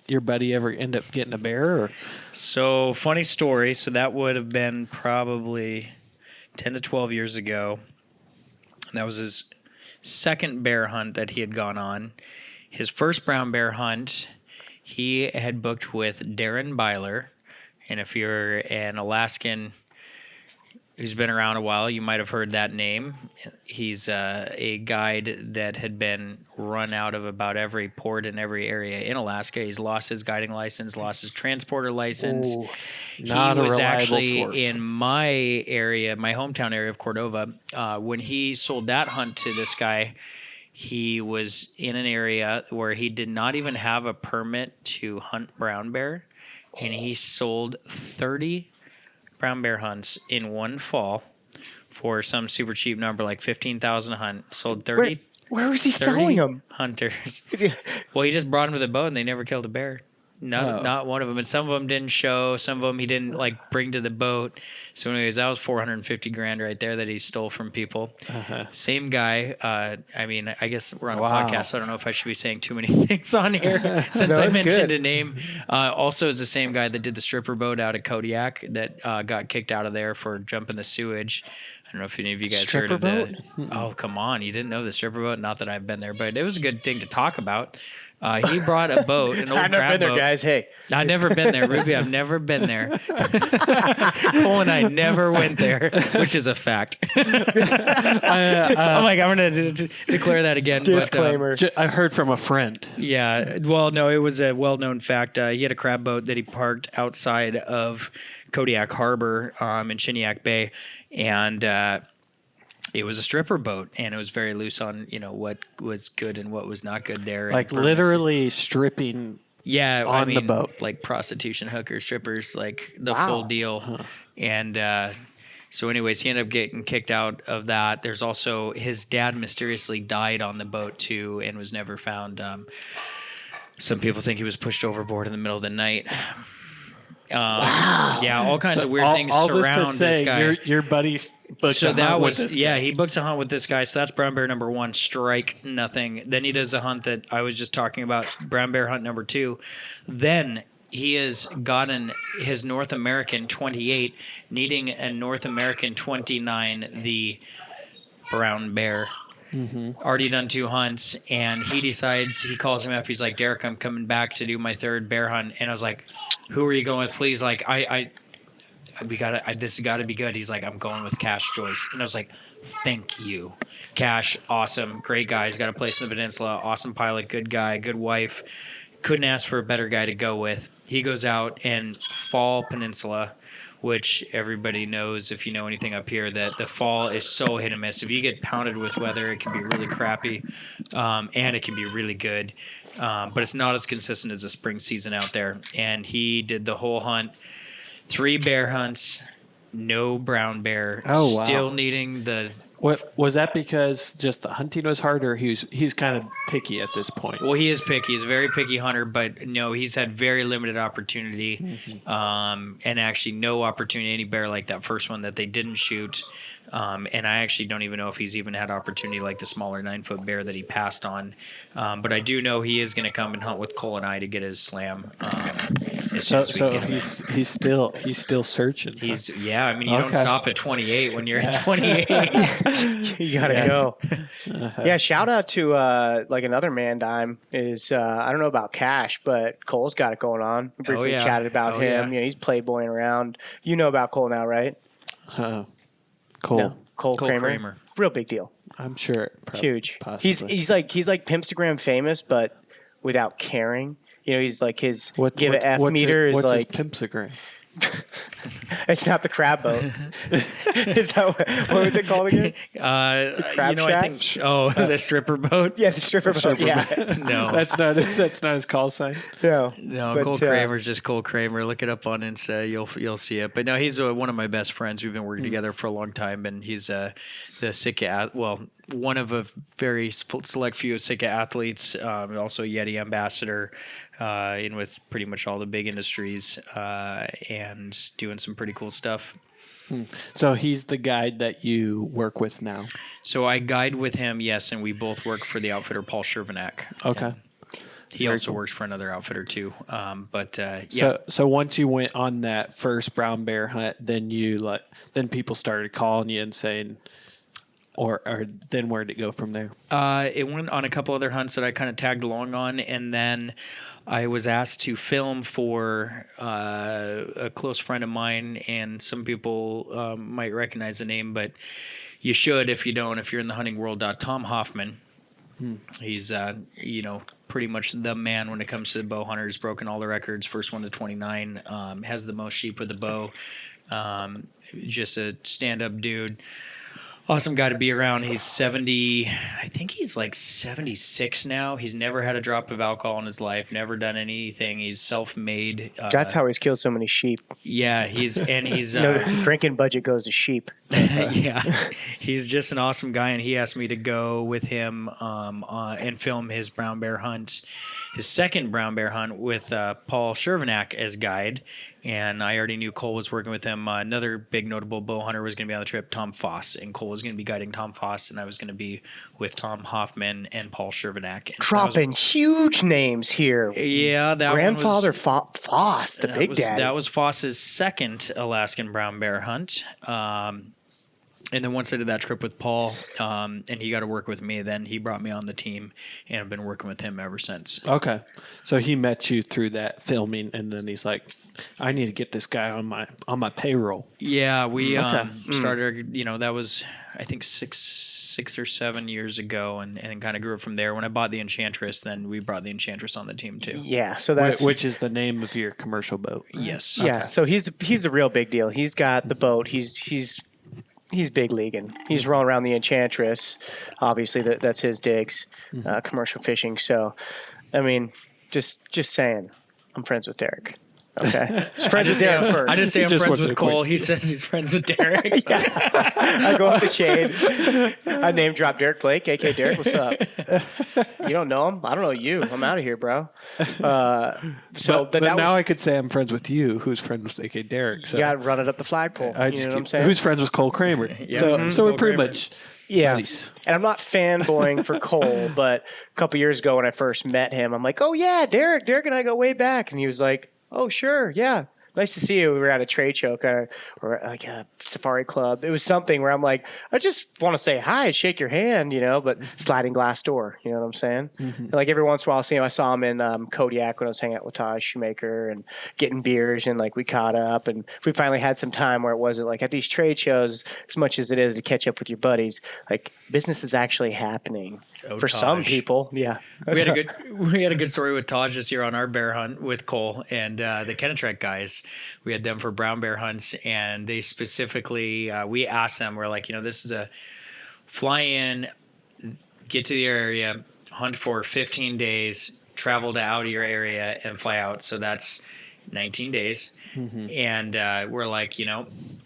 your buddy ever end up getting a bear? Or? So funny story. So that would have been probably 10 to 12 years ago. That was his second bear hunt that he had gone on. His first brown bear hunt, he had booked with Darren Byler. And if you're an Alaskan who's been around a while, you might have heard that name. He's a guide that had been run out of about every port in every area in Alaska. He's lost his guiding license, lost his transporter license. Ooh, not a he was reliable actually source. in my area, my hometown area of Cordova. When he sold that hunt to this guy, he was in an area where he did not even have a permit to hunt brown bear, and he sold 30 brown bear hunts in one fall for some super cheap number, like $15,000 a hunt. Sold 30. where was he 30 selling them? hunters. Well, he just brought them to the boat, and they never killed a bear. No, not one of them. And some of them didn't show. Some of them he didn't bring to the boat. So, anyways, that was $450,000 right there that he stole from people. Same guy. I mean, I guess we're on a podcast, so I don't know if I should be saying too many things on here since No, I it's mentioned good. a name. Also, is the same guy that did the stripper boat out of Kodiak that got kicked out of there for jumping the sewage. I don't know if any of you guys heard Stripper of boat? Oh, come on. You didn't know the stripper boat? Not that I've been there, but it was a good thing to talk about. He brought a boat, an old I've never crab been there, boat. guys. Hey, I've never been there, Ruby. I've never been there. Cole and I never went there, which is a fact. I'm going to declare that again. disclaimer. I heard from a friend. Yeah. Well, no, it was a well-known fact. He had a crab boat that he parked outside of Kodiak Harbor in Shiniak Bay, and it was a stripper boat, and it was very loose on what was good and what was not good there. Like And for- literally stripping. Yeah, on the boat. like prostitution, hookers, strippers, like the Wow. full deal. And so, anyways, he ended up getting kicked out of that. There's also his dad mysteriously died on the boat too, and was never found. Some people think he was pushed overboard in the middle of the night. Yeah, all kinds of weird things all surround this to say, guy. your buddy booked So a that hunt was with this yeah. guy. He books a hunt with this guy. So that's brown bear number 1. Strike nothing. Then he does a hunt that I was just talking about. Brown bear hunt number 2. Then he has gotten his North American 28, needing a North American 29. The brown bear. Already done 2 hunts, and he calls him up. He's like, Derek, I'm coming back to do my 3rd bear hunt. And I was like, who are you going with? Please, like, this has got to be good. He's like, I'm going with Cash Joyce. And I was like, thank you. Cash, awesome, great guy. He's got a place in the peninsula, awesome pilot, good guy, good wife. Couldn't ask for a better guy to go with. He goes out and Fall Peninsula, which everybody knows if you know anything up here, that the fall is so hit and miss. If you get pounded with weather, it can be really crappy, and it can be really good. But it's not as consistent as the spring season out there. And he did the whole hunt, 3 bear hunts, no brown bear. Oh, wow. Still needing the. What was that? Because just the hunting was harder. He's kind of picky at this point. Well, he is picky. He's a very picky hunter, but no, he's had very limited opportunity, and actually no opportunity. Any bear like that first one that they didn't shoot. And I actually don't even know if he's even had opportunity like the smaller 9-foot bear that he passed on. But I do know he is going to come and hunt with Cole and I to get his slam. So he's still searching. I mean, you don't stop at 28 when you're at 28. You gotta go. Yeah, shout out to like another man dime is I don't know about Cash, but Cole's got it going on. We briefly chatted about him. Yeah. You know, he's playboying around. You know about Cole now, right? Cole. No. Cole Kramer. Kramer. Real big deal. I'm sure. Huge. Possibly. He's like Pimpstagram famous, but without caring. You know, he's like his give it F meter is what's like his Pimpstagram? It's not the crab boat. Is that what was it called again? The crab shack? I think the stripper boat. Yeah, the stripper boat. Yeah. No, that's not his call sign. No, but, Cole Kramer's just Cole Kramer. Look it up on Insta. You'll see it. But no, he's one of my best friends. We've been working together for a long time, and he's the Sitka. One of a very select few Sitka athletes. Also Yeti ambassador. In with pretty much all the big industries and doing some pretty cool stuff. So he's the guide that you work with now? So I guide with him, yes, and we both work for the outfitter Paul Shervanak. Okay. He also works for another outfitter too. Yeah. So once you went on that first brown bear hunt, then then people started calling you and saying, or then where'd it go from there? It went on a couple other hunts that I kind of tagged along on, and then I was asked to film for a close friend of mine, and some people might recognize the name, but you should if you don't. If you're in the hunting world, Tom Hoffman. He's pretty much the man when it comes to the bow hunters. Broken all the records, first one to 29. Has the most sheep with the bow. Just a stand-up dude. Awesome guy to be around. He's 70. I think he's like 76 now. He's never had a drop of alcohol in his life. Never done anything. He's self-made. That's how he's killed so many sheep. Yeah, he's no drinking budget goes to sheep. Yeah, he's just an awesome guy, and he asked me to go with him and film his brown bear hunt, his second brown bear hunt with Paul Shervanak as guide. And I already knew Cole was working with him. Another big notable bow hunter was going to be on the trip, Tom Foss. And Cole was going to be guiding Tom Foss, and I was going to be with Tom Hoffman and Paul Shervanak. And dropping huge names here. Yeah, that grandfather Foss, the big daddy. That was Foss's second Alaskan brown bear hunt. And then once I did that trip with Paul, and he got to work with me, then he brought me on the team, and I've been working with him ever since. Okay, so he met you through that filming, and then he's like, "I need to get this guy on my payroll." Yeah, we started. That was I think six or 7 years ago, and kind of grew up from there. When I bought the Enchantress, then we brought the Enchantress on the team too. Yeah, so that's which is the name of your commercial boat. Right? Yes. Yeah, okay. So he's a real big deal. He's got the boat. He's big leaguing. He's rolling around the Enchantress. Obviously, that's his digs, commercial fishing. So, I mean, just saying, I'm friends with Derek. Okay, friends with Derek first. I just say I'm friends with Cole. He says he's friends with Derek. I go up the chain. I name drop Derek Blake, aka Derek. What's up? You don't know him? I don't know you. I'm out of here, bro. But now I could say I'm friends with you, who's friends with aka Derek. So you got to run it up the flagpole. You know what I'm saying? Who's friends with Cole Kramer? Yeah. So we're pretty much. Yeah, nice. And I'm not fanboying for Cole, but a couple years ago when I first met him, I'm like, oh yeah, Derek and I go way back, and he was like, oh, sure. Yeah. Nice to see you. We were at a trade show or like a safari club. It was something where I'm like, I just want to say hi, shake your hand, but sliding glass door. You know what I'm saying? Mm-hmm. Like every once in a while, I saw him in Kodiak when I was hanging out with Taj Shoemaker and getting beers, and like we caught up, and we finally had some time where it wasn't like at these trade shows, as much as it is to catch up with your buddies, like business is actually happening. For Taj. some people, yeah. We had a good story with Taj this year on our bear hunt with Cole and the Kennetrek guys. We had them for brown bear hunts, and they specifically we asked them, we're like, this is a fly in, get to the area, hunt for 15 days, travel to out of your area, and fly out. So that's 19 days. And we're like,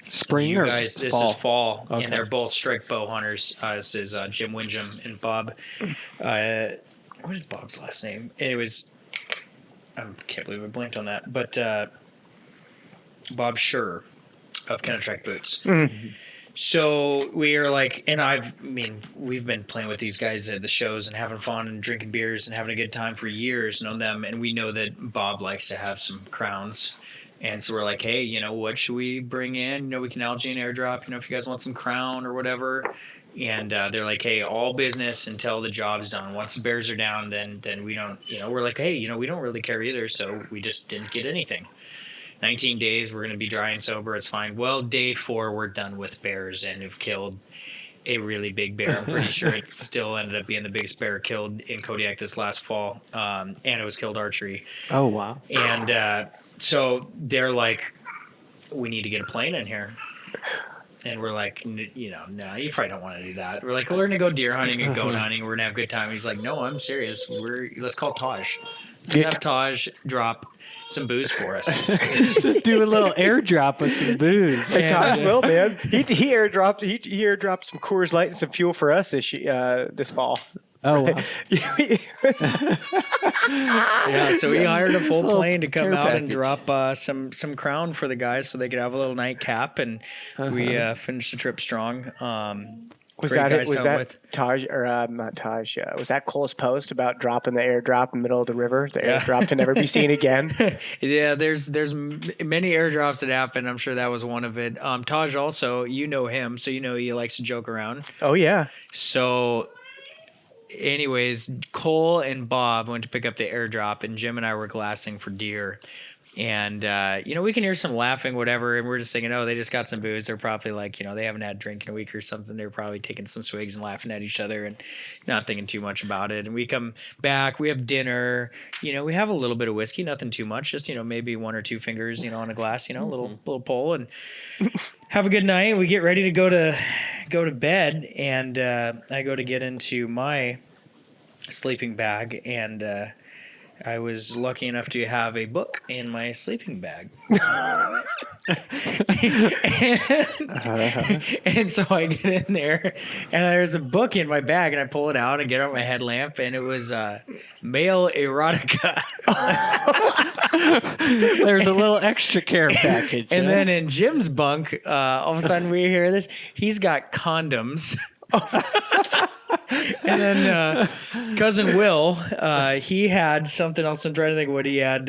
Spring you or guys, this fall? is fall, Okay. and they're both strike bow hunters. This is Jim Windjam and Bob. What is Bob's last name? Anyways, I can't believe I blanked on that. But Bob Schur of Kennetrack Boots. So we are like, and we've been playing with these guys at the shows and having fun and drinking beers and having a good time for years, known them, and we know that Bob likes to have some crowns. And so we're like, hey, what should we bring in? We can algae and airdrop, if you guys want some crown or whatever. And they're like, hey, all business until the job's done. Once the bears are down, then we don't, we're like, hey, we don't really care either. So we just didn't get anything. 19 days, we're going to be dry and sober. It's fine. Well, day 4, we're done with bears and have killed a really big bear. I'm pretty sure it still ended up being the biggest bear killed in Kodiak this last fall. And it was killed archery. Oh, wow. And so they're like, we need to get a plane in here. And we're like, no, you probably don't want to do that. We're like, we're going to go deer hunting and goat hunting. We're going to have a good time. He's like, no, I'm serious. Let's call Taj. Let's have Taj drop some booze for us. Just do a little airdrop of some booze. Hey, Taj will, man. He airdropped some Coors Light and some fuel for us this fall. Oh, wow. Yeah, so we hired a full Little plane to come care out and package. drop some crown for the guys so they could have a little nightcap, and we finished the trip strong. Was Great that it? guys Was to that hunt with. Taj or not Taj? Was that Cole's post about dropping the airdrop in the middle of the river? The airdrop to never be seen again. Yeah, there's many airdrops that happen. I'm sure that was one of it. Taj also, him, so he likes to joke around. Oh yeah. So, anyways, Cole and Bob went to pick up the airdrop, and Jim and I were glassing for deer. And, we can hear some laughing, whatever. And we're just thinking, they just got some booze. They're probably like, they haven't had a drink in a week or something. They're probably taking some swigs and laughing at each other and not thinking too much about it. And we come back, we have dinner, we have a little bit of whiskey, nothing too much, just, maybe 1 or 2 fingers, on a glass, a little pull, and have a good night. We get ready to go to bed. And, I go to get into my sleeping bag, and, I was lucky enough to have a book in my sleeping bag. And so I get in there, and there's a book in my bag, and I pull it out and get out my headlamp, and it was male erotica. There's a little extra care package. And then in Jim's bunk, all of a sudden we hear this. He's got condoms. And then cousin Will, he had something else. I'm trying to think what he had.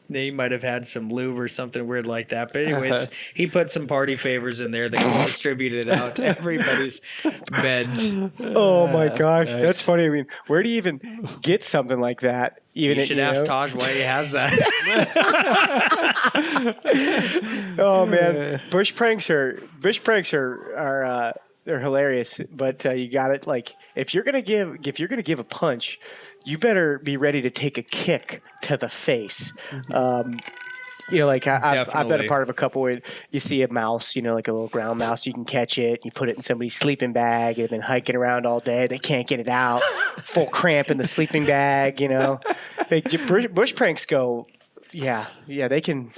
He might have had some lube or something weird like that. But anyways, he put some party favors in there that got distributed out to everybody's beds. Oh my gosh, nice. that's funny. I mean, where do you even get something like that? Even You should ask Taj why he has that. Oh man, bush pranks are they're hilarious. But you got it. Like if you're gonna give a punch, you better be ready to take a kick to the face. Like I've been a Definitely. part of a couple where you see a mouse, like a little ground mouse, you can catch it, you put it in somebody's sleeping bag, they've been hiking around all day, they can't get it out, full cramp in the sleeping bag, Like, bush pranks go, yeah, they can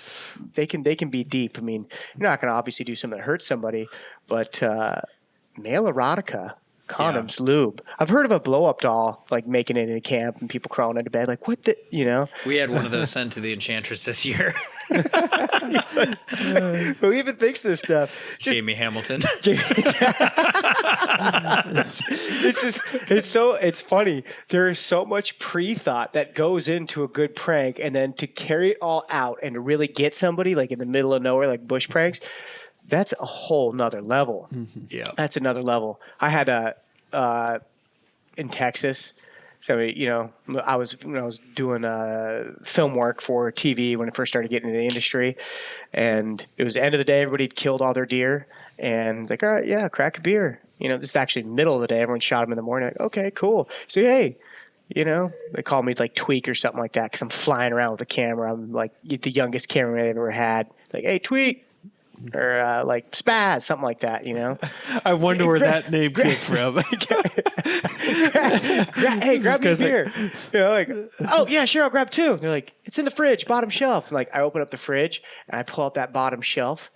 be deep. I mean, you're not going to obviously do something that hurts somebody, but male erotica. Condoms, lube. I've heard of a blow-up doll, like making it in a camp and people crawling into bed. Like, what the, We had one of those sent to the Enchantress this year. Who even thinks this stuff? Jamie Hamilton. It's funny. There is so much pre-thought that goes into a good prank, and then to carry it all out and to really get somebody like in the middle of nowhere, like bush pranks, that's a whole nother level. Yeah. That's another level. I had in Texas. So, when I was doing film work for TV when I first started getting into the industry, and it was the end of the day, everybody had killed all their deer, and like, all right, yeah, crack a beer. This is actually middle of the day. Everyone shot them in the morning. Like, okay, cool. So, hey, they call me like Tweak or something like that because I'm flying around with the camera. I'm like the youngest cameraman I've ever had. Like, hey, Tweak. or like spaz, something like that. I wonder where that name came from. Hey, grab me a beer. Like, oh yeah, sure, I'll grab two. They're like, it's in the fridge, bottom shelf. And like, I open up the fridge and I pull out that bottom shelf,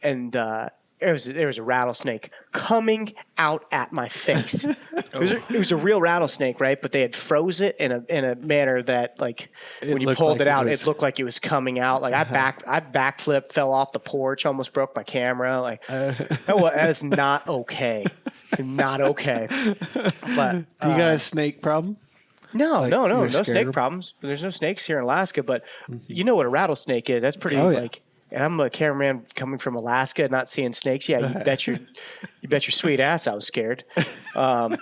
and there was a rattlesnake coming out at my face. It was a real rattlesnake, right? But they had froze it in a manner that, like, when you pulled it out, it looked like it was coming out. Like I backflipped, fell off the porch, almost broke my camera. Like that is not okay. Not okay. But Do you got a snake problem? no, Like, no you're scared snake of- problems. There's no snakes here in Alaska, but you know what a rattlesnake is. That's pretty Oh, yeah. like. And I'm a cameraman coming from Alaska, not seeing snakes. Yeah, you bet your sweet ass I was scared. So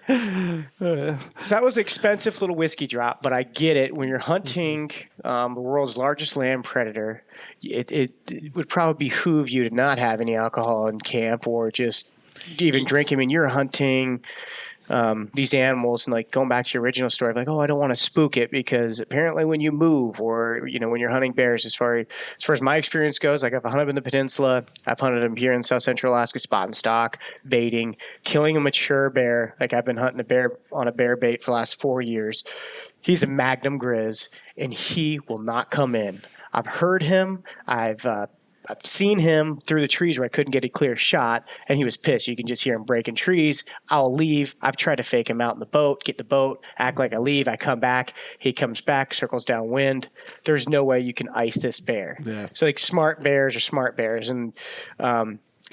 that was an expensive little whiskey drop, but I get it. When you're hunting the world's largest land predator, it would probably behoove you to not have any alcohol in camp or just even drink. I mean, you're hunting these animals, and like going back to your original story, like, oh, I don't want to spook it because apparently when you move or when you're hunting bears, as far as my experience goes, like I've hunted in the peninsula, I've hunted them here in South Central Alaska, spot and stock, baiting, killing a mature bear. Like I've been hunting a bear on a bear bait for the last 4 years. He's a Magnum Grizz, and he will not come in. I've heard him. I've seen him through the trees where I couldn't get a clear shot, and he was pissed. You can just hear him breaking trees. I'll leave. I've tried to fake him out in the boat, get the boat, act like I leave. I come back. He comes back, circles downwind. There's no way you can ice this bear. Yeah. So like smart bears are smart bears. And,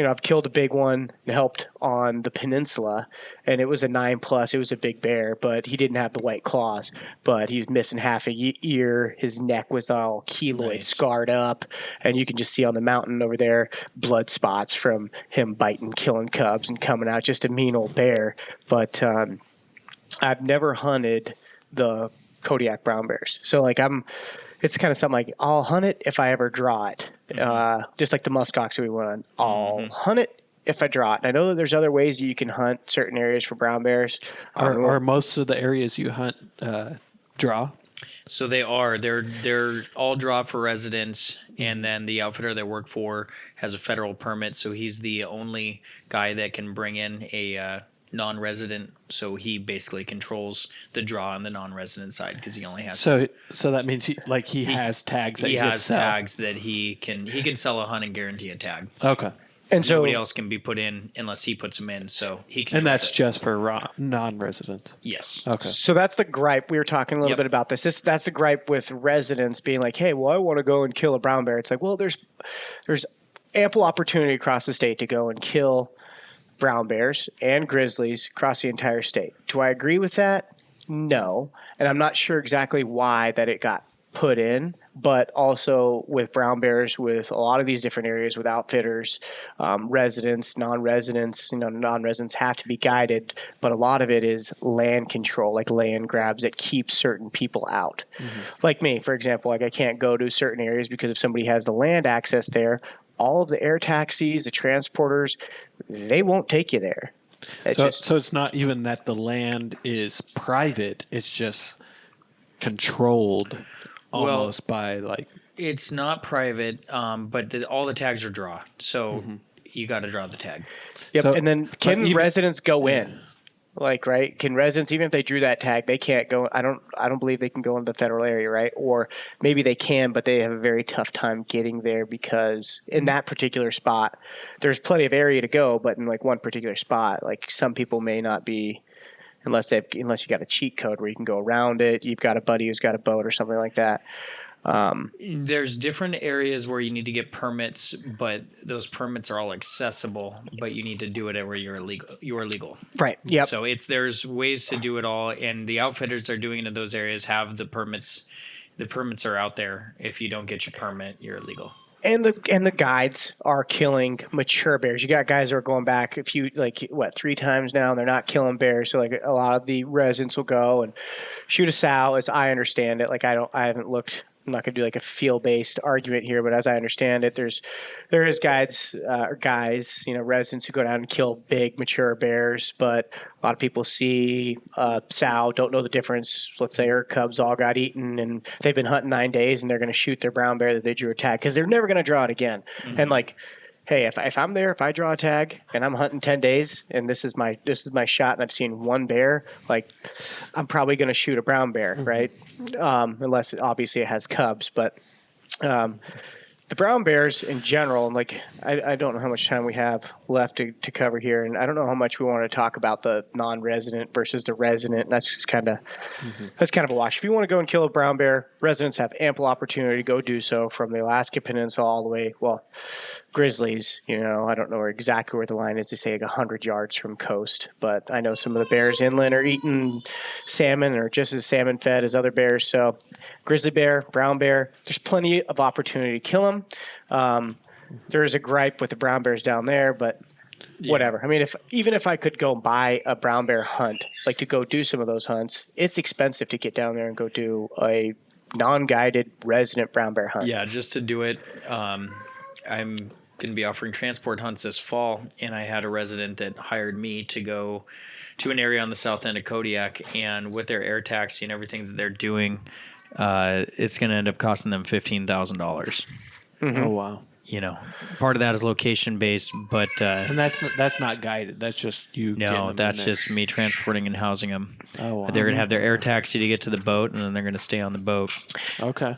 I've killed a big one and helped on the peninsula, and it was a 9+. It was a big bear, but he didn't have the white claws. But he was missing half a ear. His neck was all keloid, scarred up, and you can just see on the mountain over there blood spots from him biting, killing cubs, and coming out. Just a mean old bear. But I've never hunted the Kodiak brown bears, so like it's kind of something like I'll hunt it if I ever draw it. Just like the muskox we went on. I'll hunt it if I draw it. And I know that there's other ways that you can hunt certain areas for brown bears. Are most of the areas you hunt draw? So they are. They're all draw for residents, and then the outfitter they work for has a federal permit, so he's the only guy that can bring in a non-resident. So he basically controls the draw on the non-resident side because he only has. So that means he has tags that he he can has sell. tags that he can sell a hunt and guarantee a tag. Okay. And so Nobody else can be put in unless he puts them in. So he can. And that's just for non-residents. Yes. Okay. So that's the gripe. We were talking a little bit about this. That's the gripe with residents being like, hey, well, I want to go and kill a brown bear. It's like, well, there's ample opportunity across the state to go and kill brown bears and grizzlies across the entire state. Do I agree with that? No. And I'm not sure exactly why that it got put in, but also with brown bears, with a lot of these different areas with outfitters, residents, non-residents, non-residents have to be guided, but a lot of it is land control, like land grabs that keep certain people out. Like me, for example, like I can't go to certain areas because if somebody has the land access there, all of the air taxis, the transporters, they won't take you there. So it's not even that the land is private; it's just controlled almost by like. It's not private, but all the tags are draw, so you got to draw the tag. Yep. So- And then can even- residents go in? Like, right? Can residents, even if they drew that tag, they can't go? I don't believe they can go into the federal area, right? Or maybe they can, but they have a very tough time getting there because in that particular spot, there's plenty of area to go, but in like one particular spot, like some people may not be, unless you got a cheat code where you can go around it. You've got a buddy who's got a boat or something like that. There's different areas where you need to get permits, but those permits are all accessible, but you need to do it where you're legal. Right. Yep. So there's ways to do it all, and the outfitters that are doing it in those areas have the permits. The permits are out there. If you don't get your permit, you're illegal. And the guides are killing mature bears. You got guys that are going back a few, 3 times now, and they're not killing bears. So like a lot of the residents will go and shoot a sow, as I understand it. Like I haven't looked I'm not going to do like a field-based argument here, but as I understand it, there is guides or guys, residents who go down and kill big mature bears, but a lot of people see sow, don't know the difference. Let's say her cubs all got eaten, and they've been hunting 9 days, and they're going to shoot their brown bear that they drew a tag because they're never going to draw it again. And like, hey, if I'm there, if I draw a tag and I'm hunting 10 days and this is my shot and I've seen one bear, like I'm probably going to shoot a brown bear, right? Unless obviously it has cubs, but the brown bears in general, and like I don't know how much time we have left to cover here, and I don't know how much we want to talk about the non-resident versus the resident. And that's just kind of a wash. If you want to go and kill a brown bear, residents have ample opportunity to go do so from the Alaska Peninsula all the way. Well, grizzlies, I don't know exactly where the line is. They say like 100 yards from coast, but I know some of the bears inland are eating salmon or just as salmon fed as other bears. So grizzly bear, brown bear, there's plenty of opportunity to kill them. There is a gripe with the brown bears down there, but whatever. I mean, even if I could go buy a brown bear hunt, like to go do some of those hunts, it's expensive to get down there and go do a non-guided resident brown bear hunt. Yeah, just to do it. I'm going to be offering transport hunts this fall, and I had a resident that hired me to go to an area on the south end of Kodiak, and with their air taxi and everything that they're doing, it's going to end up costing them $15,000. Oh, wow. Part of that is location based, but and that's not guided. That's just you. No, that's just me transporting and housing them. Oh, wow. They're going to have their air taxi to get to the boat, and then they're going to stay on the boat. Okay.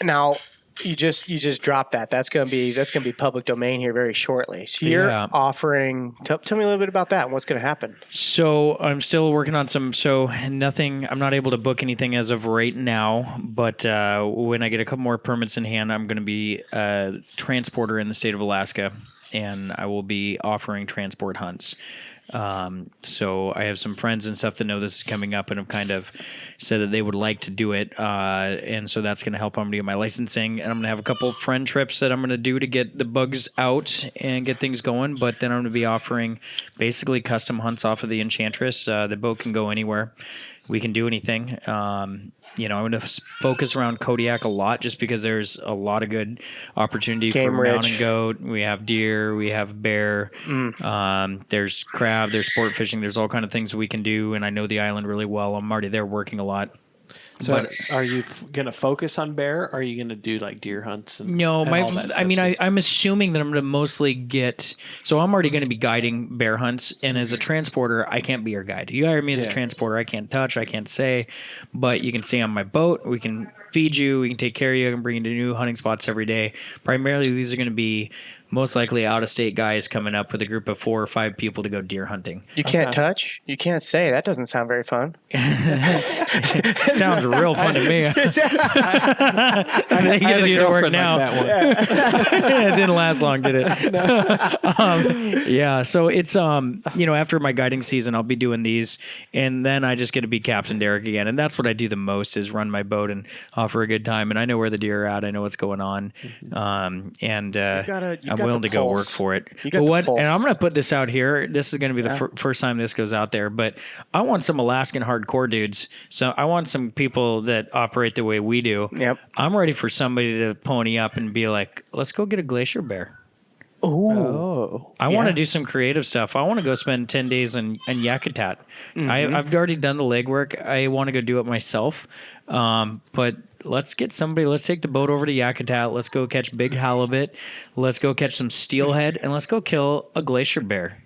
Now, you just dropped that. That's gonna be public domain here very shortly. So you're offering. Tell me a little bit about that and what's going to happen. So I'm still working on some. So nothing. I'm not able to book anything as of right now. But when I get a couple more permits in hand, I'm going to be a transporter in the state of Alaska, and I will be offering transport hunts. So I have some friends and stuff that know this is coming up and have kind of said that they would like to do it. And so that's going to help. I'm going to get my licensing, and I'm going to have a couple of friend trips that I'm going to do to get the bugs out and get things going. But then I'm going to be offering basically custom hunts off of the Enchantress. The boat can go anywhere. We can do anything. I'm going to focus around Kodiak a lot just because there's a lot of good opportunity for mountain goat. We have deer. We have bear. There's crab. There's sport fishing. There's all kind of things we can do, and I know the island really well. I'm already there working a lot. So are you going to focus on bear, or are you going to do like deer hunts? I'm assuming that I'm going to mostly get. So I'm already going to be guiding bear hunts, and as a transporter, I can't be your guide. You hire me as a transporter. I can't touch. I can't say, but you can stay on my boat. We can feed you. We can take care of you. I can bring you to new hunting spots every day. Primarily, these are going to be most likely out-of-state guys coming up with a group of 4 or 5 people to go deer hunting. You can't touch? You can't say? That doesn't sound very fun. Sounds real fun to me. I think you got to do the work now. It didn't last long, did it? No. So it's, after my guiding season, I'll be doing these, and then I just get to be Captain Derek again. And that's what I do the most is run my boat and offer a good time. And I know where the deer are at. I know what's going on. I'm willing to go work for it. And I'm going to put this out here. This is going to be the first time this goes out there, but I want some Alaskan hardcore dudes. So I want some people that operate the way we do. Yep. I'm ready for somebody to pony up and be like, let's go get a glacier bear. I want to do some creative stuff. I want to go spend 10 days in Yakutat. I've already done the legwork. I want to go do it myself. But let's get somebody. Let's take the boat over to Yakutat. Let's go catch big halibut. Let's go catch some steelhead, and let's go kill a glacier bear.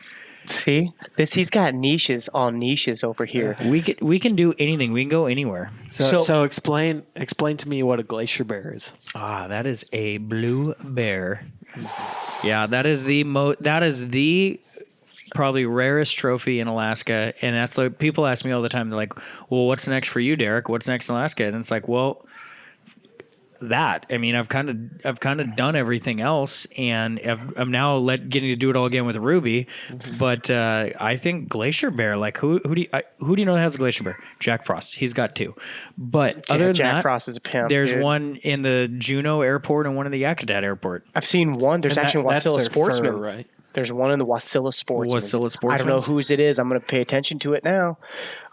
See, he's got niches on niches over here. We can do anything. We can go anywhere. So explain to me what a glacier bear is. That is a blue bear. Yeah, that is the probably rarest trophy in Alaska, and that's like people ask me all the time. They're like, "Well, what's next for you, Derek? What's next in Alaska?" And it's like, well, that. I mean, I've kind of done everything else, and I'm now getting to do it all again with Ruby. But I think glacier bear. Like who do you know that has a glacier bear? Jack Frost. He's got 2. But other than Jack Frost is a pimp. There's one in the Juneau airport and one in the Yakutat airport. I've seen one. There's actually Wasilla Sportsman. Fur, right? There's one in the Wasilla Sportsman. I don't know whose it is. I'm going to pay attention to it now.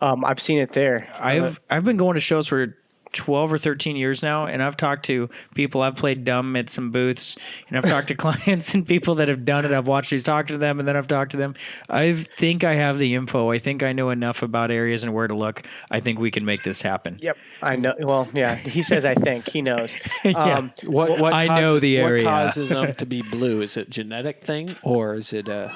I've seen it there. I've been going to shows where 12 or 13 years now, and I've talked to people. I've played dumb at some booths, and I've talked to clients and people that have done it. I've watched these talk to them, and then I've talked to them. I think I have the info. I think I know enough about areas and where to look. I think we can make this happen. Yep, I know. Well, yeah, he says I think he knows. Yeah. What I know the area. What causes them to be blue? Is it a genetic thing, or is it a?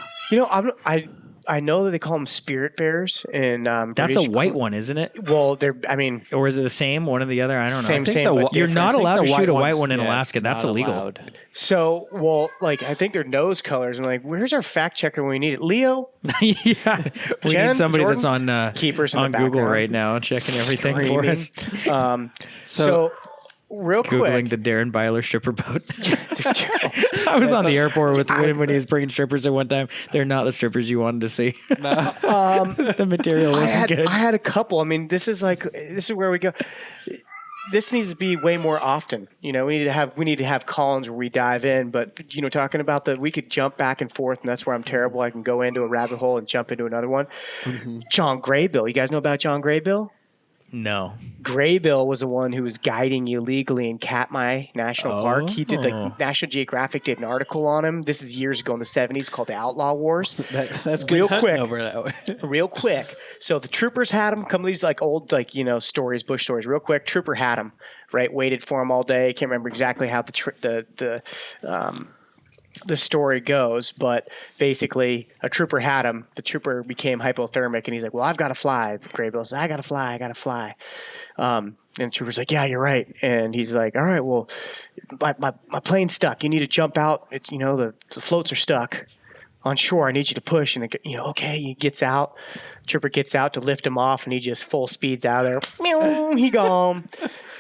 I know that they call them spirit bears, and That's a white one, isn't it? Well, they're. I mean, or is it the same one or the other? I don't know. Same, I think same. But you're not allowed to shoot a white one in yeah, Alaska. That's not illegal. allowed. So, well, like I think their nose colors. I'm like, where's our fact checker when we need it? Leo. Yeah, we Jen, need somebody Jordan? that's on Keepers in on the Google background. right now, checking everything for us. So, real Googling quick, the Darren Byler stripper boat. I was on the airport with him when he was bringing strippers at one time. They're not the strippers you wanted to see. The material wasn't good. I had a couple. I mean, this is where we go. This needs to be way more often. You know, we need to have call-ins where we dive in. But you know, talking about we could jump back and forth, and that's where I'm terrible. I can go into a rabbit hole and jump into another one. Mm-hmm. John Graybill. You guys know about John Graybill? No. Graybill was the one who was guiding illegally in Katmai National Park. He did National Geographic did an article on him. This is years ago in the 70s called the Outlaw Wars. That's good. Real quick over that way. Real quick. So the troopers had him. Come these like old stories, bush stories. Real quick, trooper had him. Right, waited for him all day. Can't remember exactly how the story goes, but basically a trooper had him. The trooper became hypothermic, and he's like, well, I've got to fly. Graybill says, I got to fly. And the trooper's like, yeah, you're right. And he's like, all right, well, my plane's stuck. You need to jump out. It's, the floats are stuck on shore. I need you to push. And, okay, he gets out. Trooper gets out to lift him off, and he just full speeds out of there. He gone.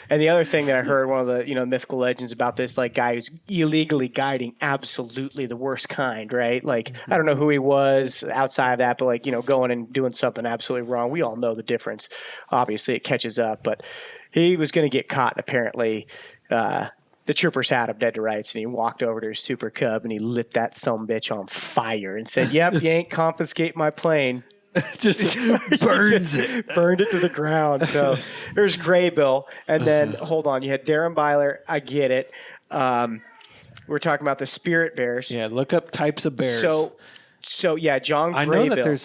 And the other thing that I heard, one of the mythical legends about this guy who's illegally guiding, absolutely the worst kind, right? Like, I don't know who he was outside of that, but going and doing something absolutely wrong. We all know the difference. Obviously, it catches up, but he was going to get caught. And apparently, the troopers had him dead to rights, and he walked over to his Super Cub and he lit that sumbitch on fire and said, "Yep, you ain't confiscate my plane." Just burns it. Burned it to the ground. So there's Graybill. And then, hold on, you had Darren Byler. I get it. We're talking about the spirit bears. Yeah, look up types of bears. So yeah, John Graybill. I know that there's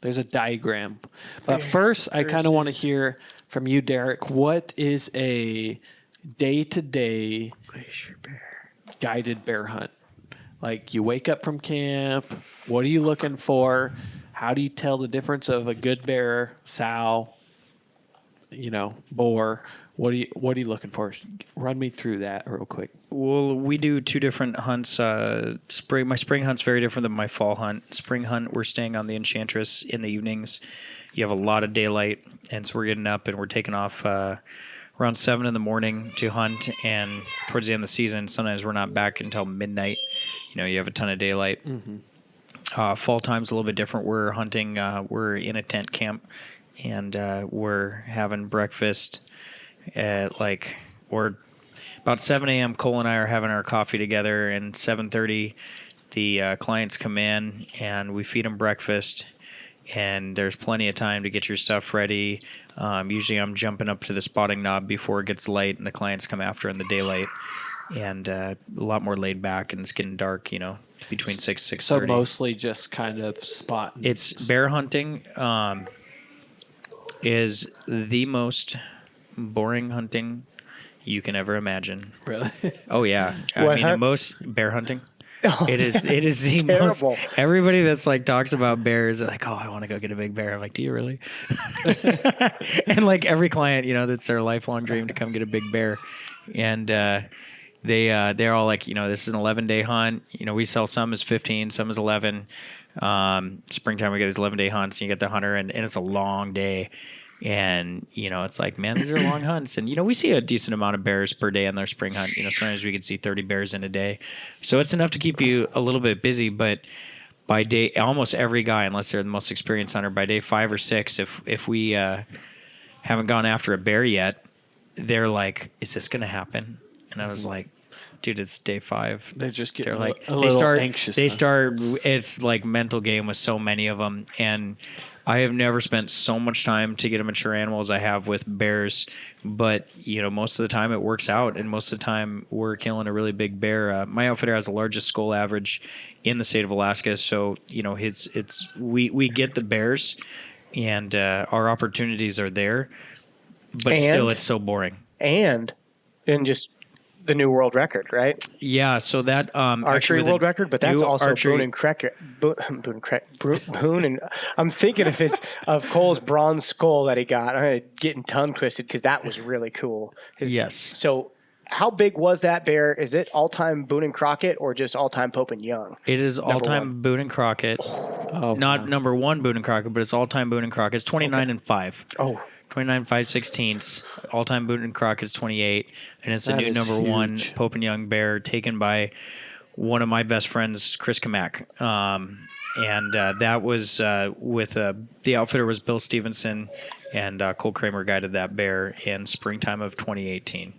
there's a diagram. But first, I kind of want to hear from you, Derek. What is a day-to-day guided bear hunt? Like, you wake up from camp. What are you looking for? How do you tell the difference of a good bear, sow, boar? What are you looking for? Run me through that real quick. Well, we do two different hunts. My spring hunt's very different than my fall hunt. Spring hunt, we're staying on the Enchantress in the evenings. You have a lot of daylight, and so we're getting up and we're taking off around 7 in the morning to hunt. And towards the end of the season, sometimes we're not back until midnight. You have a ton of daylight. Mm-hmm. Fall time's a little bit different. We're hunting. We're in a tent camp, and we're having breakfast at or about 7 a.m. Cole and I are having our coffee together, and 7:30 the clients come in, and we feed them breakfast. And there's plenty of time to get your stuff ready. Usually I'm jumping up to the spotting knob before it gets light, and the clients come after in the daylight. And a lot more laid back, and it's getting dark, between 6 and 6:30. So mostly just kind of spotting. It's bear hunting is the most boring hunting you can ever imagine. Really? Oh, yeah. Most bear hunting. Oh, It is the most. terrible. Everybody that's talks about bears, like, oh, I want to go get a big bear. I'm like, do you really? And every client, that's their lifelong dream to come get a big bear. And they're all like, this is an 11-day hunt. We sell some as 15, some as 11. Springtime, we get these 11-day hunts, and you get the hunter, and it's a long day. And, it's like, man, these are long hunts. And, we see a decent amount of bears per day on their spring hunt. Sometimes we could see 30 bears in a day. So it's enough to keep you a little bit busy. But by day, almost every guy, unless they're the most experienced hunter, by day 5 or 6, if we haven't gone after a bear yet, they're like, is this going to happen? And I was like, dude, it's day 5. They just get they start anxious. They start. It's like mental game with so many of them, and I have never spent so much time to get a mature animal as I have with bears, but most of the time it works out, and most of the time we're killing a really big bear. My outfitter has the largest skull average in the state of Alaska, so we get the bears, and our opportunities are there, but still it's so boring. And just the new world record, right? Yeah, so that archery world record, but that's also Boone and Cracker. Boone and I'm thinking of Cole's bronze skull that he got. I'm getting tongue twisted because that was really cool. Yes. So, how big was that bear? Is it all time Boone and Crockett or just all time Pope and Young? It is all time Boone and Crockett. Not number one Boone and Crockett, but it's all time Boone and Crockett. It's 29 and 5. Oh. 29 5/16. All-time Boone and Crockett's 28, and it's the new number huge. One Pope and Young bear taken by one of my best friends, Chris Kamak. And that was with the outfitter was Bill Stevenson, and Cole Kramer guided that bear in springtime of 2018.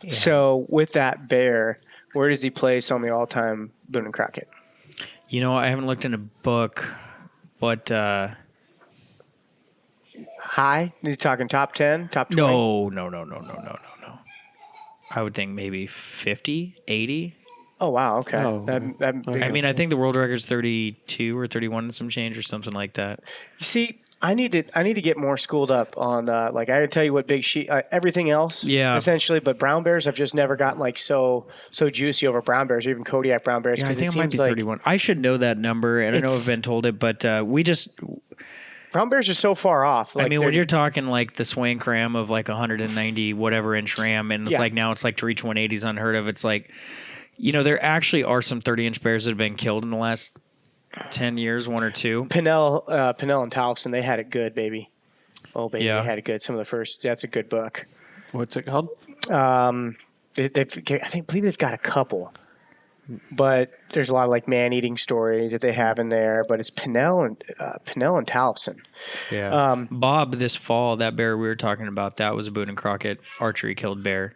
So with that bear, where does he place on the all-time Boone and Crockett? I haven't looked in a book, but... high? Is he talking top 10, top 20? No. I would think maybe 50, 80. Oh, wow. Okay. I think the world record's 32 or 31 and some change or something like that. You see, I need to get more schooled up on I can tell you what big sheep, everything else, essentially, but brown bears I've just never gotten so juicy over brown bears or even Kodiak brown bears. Yeah, I think it might be 31. I should know that number, and I know I've been told it, but brown bears are so far off. When you're talking like the Swank ram of like 190 whatever inch ram, and it's now it's like to reach 180 is unheard of. It's like, there actually are some 30-inch bears that have been killed in the last 10 years, one or two. Pinnell and Towson, they had it good, baby. Oh, baby, yeah. They had it good. Some of the first. That's a good book. What's it called? I believe they've got a couple. But there's a lot of like man-eating stories that they have in there. But it's Pinnell and Towson. Yeah. Bob, this fall, that bear we were talking about, that was a Boone and Crockett archery killed bear.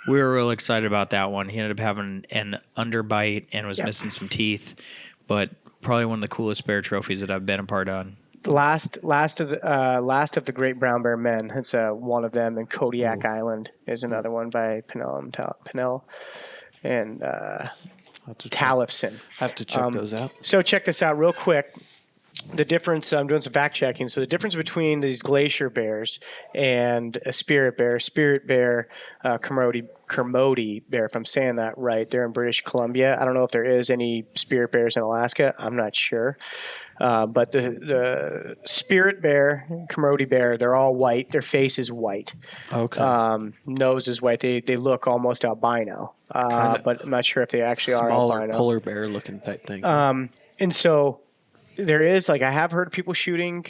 We were real excited about that one. He ended up having an underbite and was missing some teeth. But probably one of the coolest bear trophies that I've been a part on. Last of the great brown bear men. It's one of them. And Kodiak Island is another one by Pinnell and Tallefson. I have to check those out. So check this out real quick. The difference, I'm doing some fact checking. So the difference between these glacier bears and a spirit bear, Kermode bear, if I'm saying that right, they're in British Columbia. I don't know if there is any spirit bears in Alaska. I'm not sure. But the spirit bear, Kermode bear, they're all white. Their face is white. Okay. Nose is white. They look almost albino. But I'm not sure if they actually are albino. Smaller polar bear looking type thing. And so there is, I have heard people shooting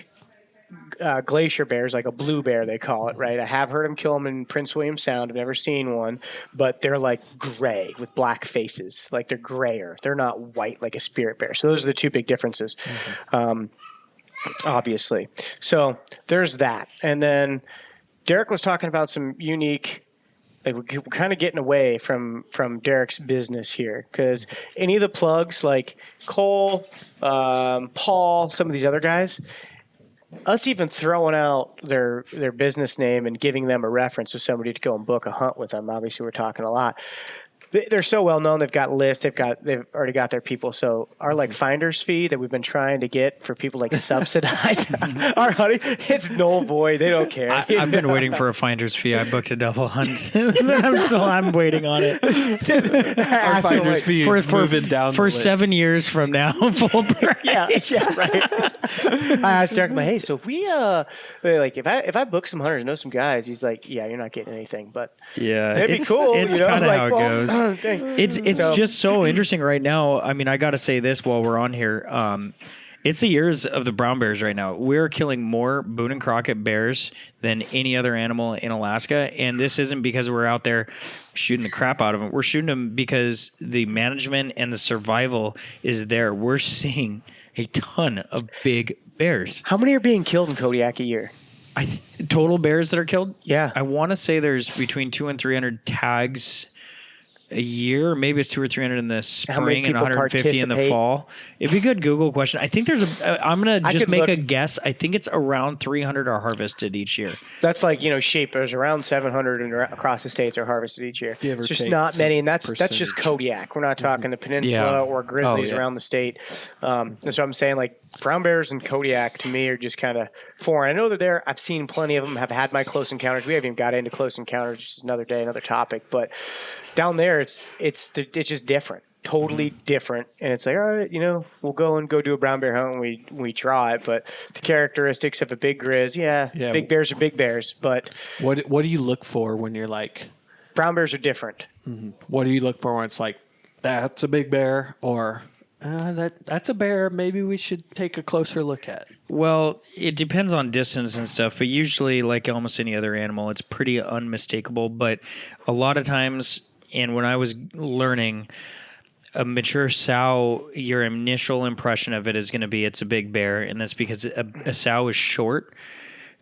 glacier bears, like a blue bear, they call it, right? I have heard them kill them in Prince William Sound. I've never seen one, but they're like gray with black faces. Like they're grayer. They're not white like a spirit bear. So those are the two big differences, obviously. So there's that. And then Derek was talking about some unique... we're kind of getting away from Derek's business here, because any of the plugs like Cole, Paul, some of these other guys, us even throwing out their business name and giving them a reference of somebody to go and book a hunt with them. Obviously, we're talking a lot. They're so well known. They've got lists. They've already got their people. So our finder's fee that we've been trying to get for people subsidize our hunting, it's null void. They don't care. I've been waiting for a finder's fee. I booked a double hunt. I'm waiting on it. Our finder's fee is moving down for the list. 7 years from now. Full price. yeah, right. I asked Derek, hey, so if we if I book some hunters, know some guys, he's like, yeah, you're not getting anything, but yeah, it'd be cool. It's kind of how it goes. It's just so interesting right now. I mean, I got to say this while we're on here. It's the years of the brown bears right now. We're killing more Boone and Crockett bears than any other animal in Alaska. And this isn't because we're out there shooting the crap out of them. We're shooting them because the management and the survival is there. We're seeing a ton of big bears. How many are being killed in Kodiak a year? Total bears that are killed? Yeah. I want to say there's between 200 and 300 tags a year, maybe it's 200 or 300 in the How many spring and people 150 in the participate? fall. It'd be a good Google question. I think there's I'm gonna I just could make look- a guess. I think it's around 300 are harvested each year. That's like, sheep. There's around 700 across the states are harvested each year. Give or It's just take not some many, and that's just percentage. Kodiak. We're not talking the peninsula Yeah. or grizzlies Oh, yeah. around the state. That's what I'm saying. Like brown bears and Kodiak to me are just kind of foreign. I know they're there. I've seen plenty of them. Have had my close encounters. We haven't even got into close encounters. It's just another day, another topic. But down there, it's just different. Totally different, and it's like, all right, we'll go do a brown bear hunt. And we try it, but the characteristics of a big grizz, Yeah. big bears are big bears, but What do you look for when you're like? brown bears are different. What do you look for when it's like that's a big bear or that's a bear? Maybe we should take a closer look at. Well, it depends on distance and stuff, but usually, like almost any other animal, it's pretty unmistakable. But a lot of times, and when I was learning, a mature sow, your initial impression of it is going to be it's a big bear, and that's because a sow is short,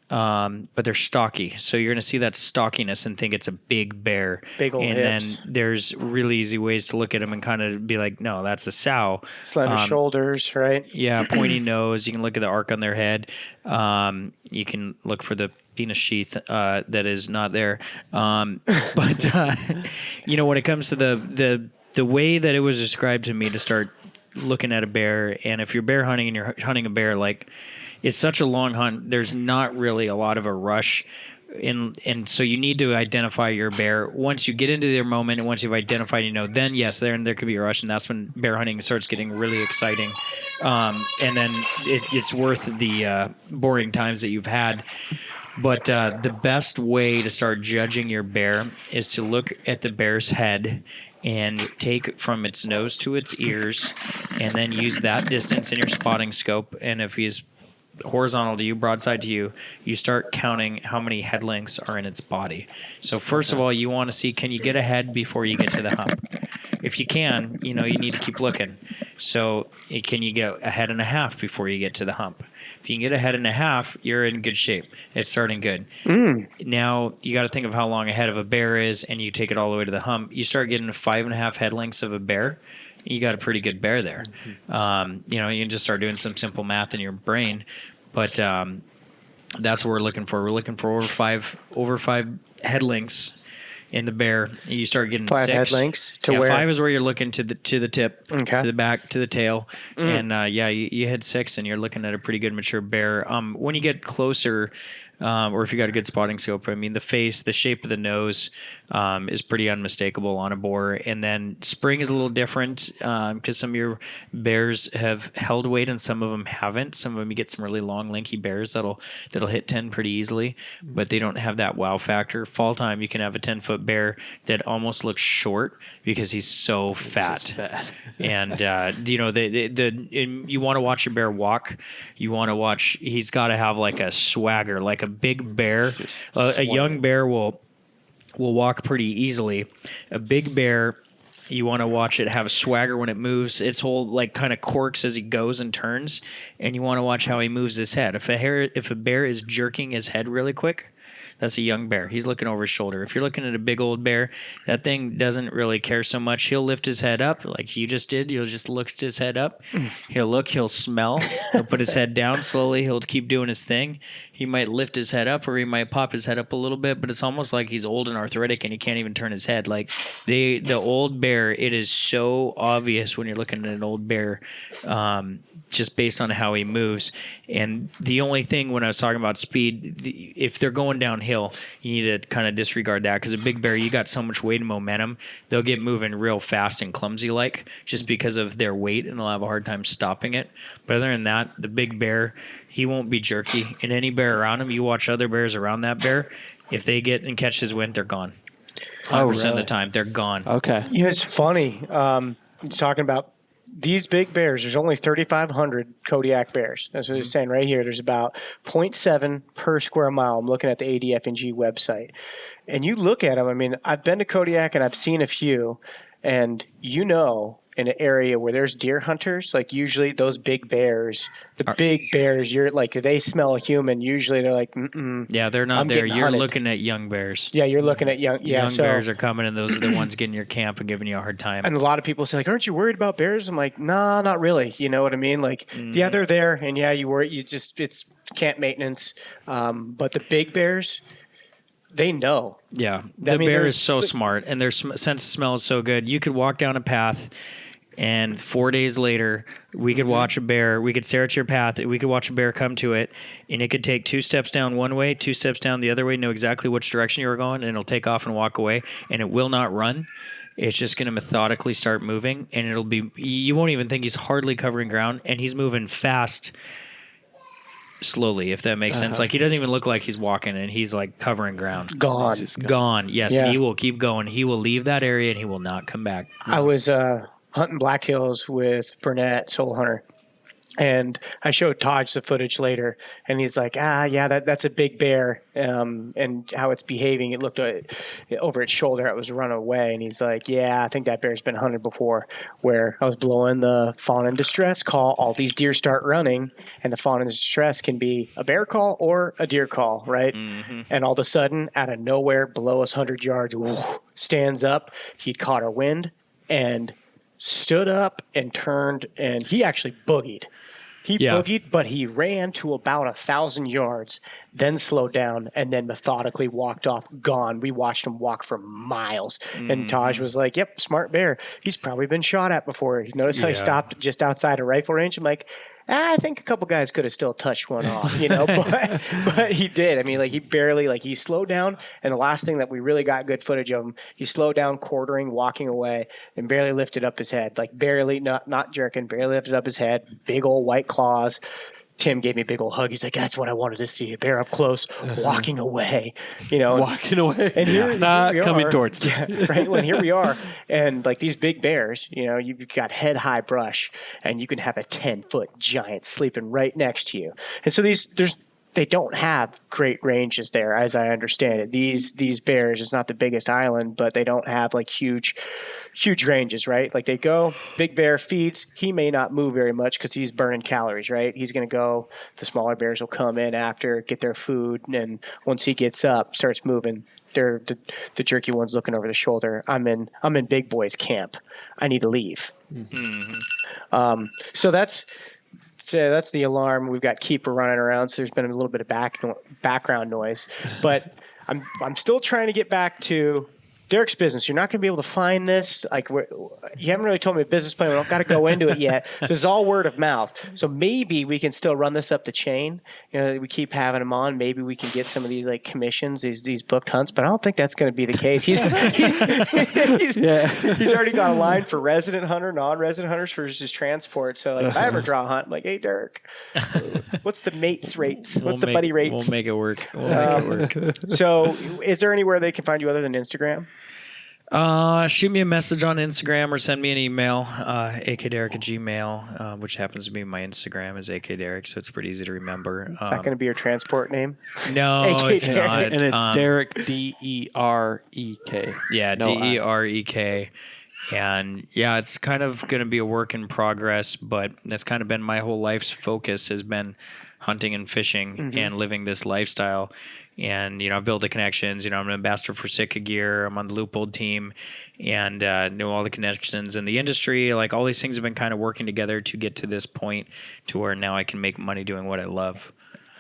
but they're stocky. So you're going to see that stockiness and think it's a big bear. Big old and hips. then there's really easy ways to look at them and kind of be like, no, that's a sow. Slender shoulders, right? Yeah, pointy nose. You can look at the arc on their head. You can look for the penis sheath that is not there. But when it comes to the way that it was described to me to start looking at a bear, and if you're bear hunting and you're hunting a bear, like it's such a long hunt, there's not really a lot of a rush. And so you need to identify your bear. Once you get into their moment and once you've identified, then yes, there could be a rush, and that's when bear hunting starts getting really exciting. And then it's worth the boring times that you've had. But the best way to start judging your bear is to look at the bear's head and take from its nose to its ears, and then use that distance in your spotting scope. And if he's horizontal to you, broadside to you, you start counting how many head lengths are in its body. So first of all, you want to see, can you get ahead before you get to the hump? If you can, you need to keep looking. So can you get a head and a half before you get to the hump? If you can get a head and a half, you're in good shape. It's starting good. Now, you got to think of how long a head of a bear is, and you take it all the way to the hump. You start getting 5.5 head lengths of a bear, you got a pretty good bear there. You can just start doing some simple math in your brain. But that's what we're looking for. We're looking for over five head lengths in the bear. You start getting 5 6 head lengths to yeah, where? 5 is where you're looking to the tip, Okay. to the back, to the tail, and you hit 6, and you're looking at a pretty good mature bear. When you get closer, or if you got a good spotting scope, I mean, the face, the shape of the nose is pretty unmistakable on a boar. And then spring is a little different because some of your bears have held weight and some of them haven't. Some of them you get some really long, lanky bears that'll hit 10 pretty easily, but they don't have that wow factor. Fall time, you can have a 10-foot bear that almost looks short because he's so fat. Just fat. And you want to watch your bear walk. You want to watch. He's got to have like a swagger, like a big bear. A young bear will walk pretty easily. A big bear, you want to watch it have a swagger when it moves. Its whole like kind of quirks as he goes and turns, and you want to watch how he moves his head. If a bear is jerking his head really quick, that's a young bear. He's looking over his shoulder. If you're looking at a big old bear, that thing doesn't really care so much. He'll lift his head up like you just did. You'll just lift his head up. He'll look. He'll smell. He'll put his head down slowly. He'll keep doing his thing. He might lift his head up or he might pop his head up a little bit, but it's almost like he's old and arthritic and he can't even turn his head. Like the old bear, it is so obvious when you're looking at an old bear, just based on how he moves. And the only thing when I was talking about speed, if they're going downhill, you need to kind of disregard that because a big bear, you got so much weight and momentum, they'll get moving real fast and clumsy like just because of their weight, and they'll have a hard time stopping it. But other than that, the big bear, he won't be jerky. And any bear around him, you watch other bears around that bear, if they get and catch his wind, they're gone. 100% of the time, they're gone. Okay. It's funny. Talking about these big bears, there's only 3,500 Kodiak bears. That's what it's saying right here. There's about 0.7 per square mile. I'm looking at the ADF&G website. And you look at them, I mean, I've been to Kodiak and I've seen a few, and in an area where there's deer hunters, like usually those big bears, big bears, you're like, they smell a human. Usually they're like, Yeah, they're not I'm there. getting You're hunted. looking at young bears. Yeah, you're looking at young. Yeah, Young so bears are coming, and those are the ones getting your camp and giving you a hard time. and a lot of people say like, aren't you worried about bears? I'm like, nah, not really. You know what I mean? Like, yeah, they're there, and yeah, you worry. You just it's camp maintenance. But the big bears, they know. Yeah, the bear is so smart, and their sense of smell is so good. You could walk down a path, and 4 days later, we could watch a bear. We could stare at your path. We could watch a bear come to it, and it could take 2 steps down one way, 2 steps down the other way, know exactly which direction you were going, and it'll take off and walk away, and it will not run. It's just going to methodically start moving, and it'll be, you won't even think he's hardly covering ground, and he's moving fast, slowly, if that makes sense. Like, he doesn't even look like he's walking, and he's like covering ground. Gone. Gone. Yes, Yeah. and he will keep going. He will leave that area, and he will not come back. I was hunting Black Hills with Burnett, Soul Hunter, and I showed Taj the footage later, and he's like, yeah, that's a big bear, and how it's behaving. It looked over its shoulder, it was running away, and he's like, yeah, I think that bear's been hunted before, where I was blowing the fawn in distress call, all these deer start running, and the fawn in distress can be a bear call or a deer call, right? And all of a sudden, out of nowhere, below us 100 yards, stands up, he'd caught our wind, and stood up and turned, and he actually boogied. He boogied, but he ran to about 1,000 yards, then slowed down, and then methodically walked off, gone. We watched him walk for miles. And Taj was like, yep, smart bear. He's probably been shot at before. You notice how he stopped just outside a rifle range? I'm like, I think a couple guys could have still touched one off, but he did. I mean, like, he barely, like, he slowed down, and the last thing that we really got good footage of him, he slowed down, quartering, walking away, and barely lifted up his head. Like, barely, not jerking, barely lifted up his head, big old white claws. Tim gave me a big old hug. He's like, that's what I wanted to see, a bear up close, walking away, Walking away. And here, not here we coming are. towards me. Yeah, right. Well, here we are. And like these big bears, you've got head high brush, and you can have a 10-foot giant sleeping right next to you. And so they don't have great ranges there, as I understand it. These bears, it's not the biggest island, but they don't have like huge ranges, right? Like, they go, big bear feeds, he may not move very much because he's burning calories, right? He's going to go, the smaller bears will come in after, get their food, and once he gets up, starts moving. They're the jerky ones looking over the shoulder. I'm in big boys camp. I need to leave. So that's the alarm. We've got keeper running around, so there's been a little bit of background noise. But I'm still trying to get back to Derek's business. You're not going to be able to find this. Like, you haven't really told me a business plan. We don't got to go into it yet. This is all word of mouth. So maybe we can still run this up the chain. We keep having him on. Maybe we can get some of these like commissions, these booked hunts. But I don't think that's going to be the case. He's already got a line for resident hunter, non-resident hunters for his transport. So like, if I ever draw a hunt, I'm like, hey, Derek, what's the mates rates? What's the buddy rates? We'll make it work. So is there anywhere they can find you other than Instagram? Shoot me a message on Instagram or send me an email, akderek@gmail, which happens to be my Instagram is akderek, so it's pretty easy to remember. Is that going to be your transport name? No, AK it's not. And it's Derek, Derek. Yeah, Derek. And yeah, it's kind of going to be a work in progress, but that's kind of been my whole life's focus, has been hunting and fishing and living this lifestyle. And, I've built the connections. I'm an ambassador for Sitka Gear. I'm on the Loopold team and know all the connections in the industry. Like, all these things have been kind of working together to get to this point to where now I can make money doing what I love.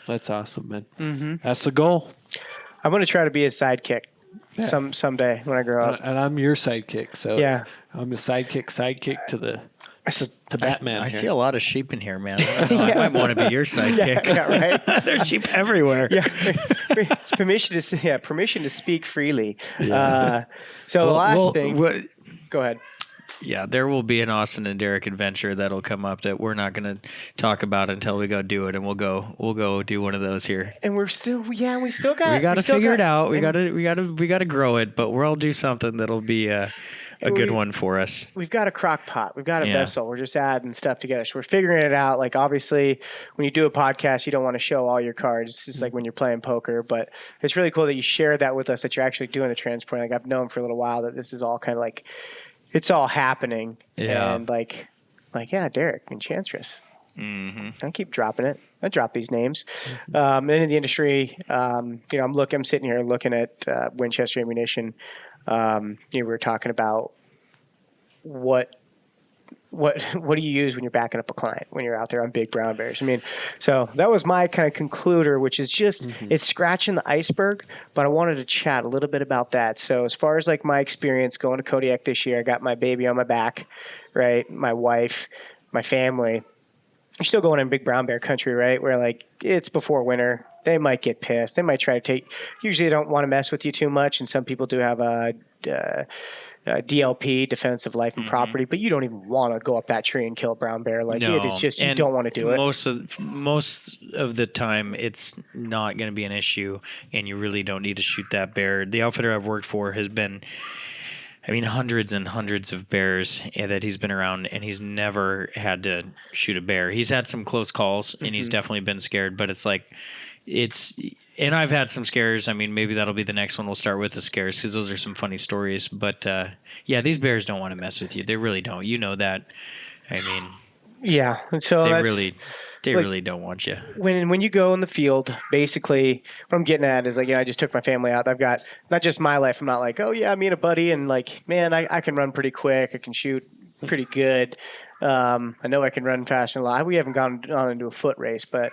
That's awesome, man. That's the goal. I'm going to try to be a sidekick someday when I grow up. And I'm your sidekick. So Yeah. I'm a sidekick to Batman. I here. see a lot of sheep in here, man. I might want to be your sidekick. Yeah, right. There's sheep everywhere. Yeah, it's permission to speak freely. So go ahead. Yeah, there will be an Austin and Derek adventure that'll come up that we're not going to talk about until we go do it, and we'll go do one of those here. And we still got We got to figure it out. We got to grow it, but we'll do something that'll be a good one for us. We've got a crock pot. We've got a vessel. We're just adding stuff together. So we're figuring it out. Like, obviously, when you do a podcast, you don't want to show all your cards. It's just like when you're playing poker. But it's really cool that you share that with us, that you're actually doing the transport. Like, I've known for a little while that this is all kind of like it's all happening. Yeah. And like, yeah, Derek, Enchantress. I keep dropping it. I drop these names. And in the industry, I'm sitting here looking at Winchester ammunition. We were talking about what do you use when you're backing up a client when you're out there on big brown bears? I mean, so that was my kind of concluder, which is just it's scratching the iceberg. But I wanted to chat a little bit about that. So as far as like my experience going to Kodiak this year, I got my baby on my back, right? My wife, my family. You're still going in big brown bear country, right? Where like it's before winter. They might get pissed. They might try to take. Usually, they don't want to mess with you too much, and some people do have a DLP, defensive life and property, but you don't even want to go up that tree and kill a brown bear. Like No. it is just you And don't want to do it. Most of the time, it's not going to be an issue, and you really don't need to shoot that bear. The outfitter I've worked for has been, hundreds and hundreds of bears that he's been around, and he's never had to shoot a bear. He's had some close calls, and he's definitely been scared, but it's like, and I've had some scares. Maybe that'll be the next one. We'll start with the scares because those are some funny stories. But yeah, these bears don't want to mess with you. They really don't. You know that. Yeah, and so they really don't want you. When you go in the field, basically what I'm getting at is like, I just took my family out. I've got not just my life. I'm not like, oh yeah, me and a buddy, and like, man, I can run pretty quick. I can shoot pretty good. I know I can run fast and a lot. We haven't gone on into a foot race, but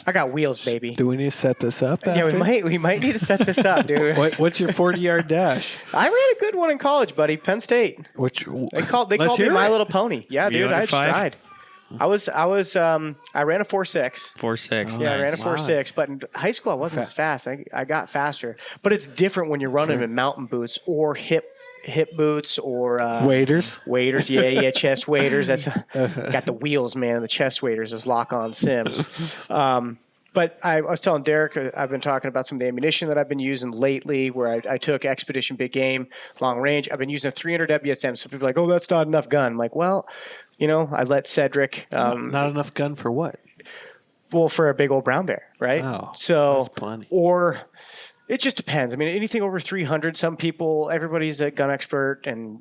I got wheels, baby. Do we need to set this up? Yeah, we might need to set this up, dude. What's your 40-yard dash? I ran a good one in college, buddy. Penn State. They called me My Little Pony. Yeah, dude, I just 5? tried. I ran a 4.6. 4.6. Yeah, I ran a Wow. 4.6, but in high school I wasn't as fast. I got faster. But it's different when you're running in mountain boots or hip boots or Waders. Yeah, chest waders. That's got the wheels, man. The chest waders is lock-on Sims. But I was telling Derek, I've been talking about some of the ammunition that I've been using lately, where I took Expedition Big Game long range. I've been using a 300 WSM. So people are like, oh, that's not enough gun. I'm like, well, I let Cedric. Not enough gun for what? Well, for a big old brown bear, right? Oh, so that's plenty. Or it just depends. Anything over 300, some people, everybody's a gun expert, and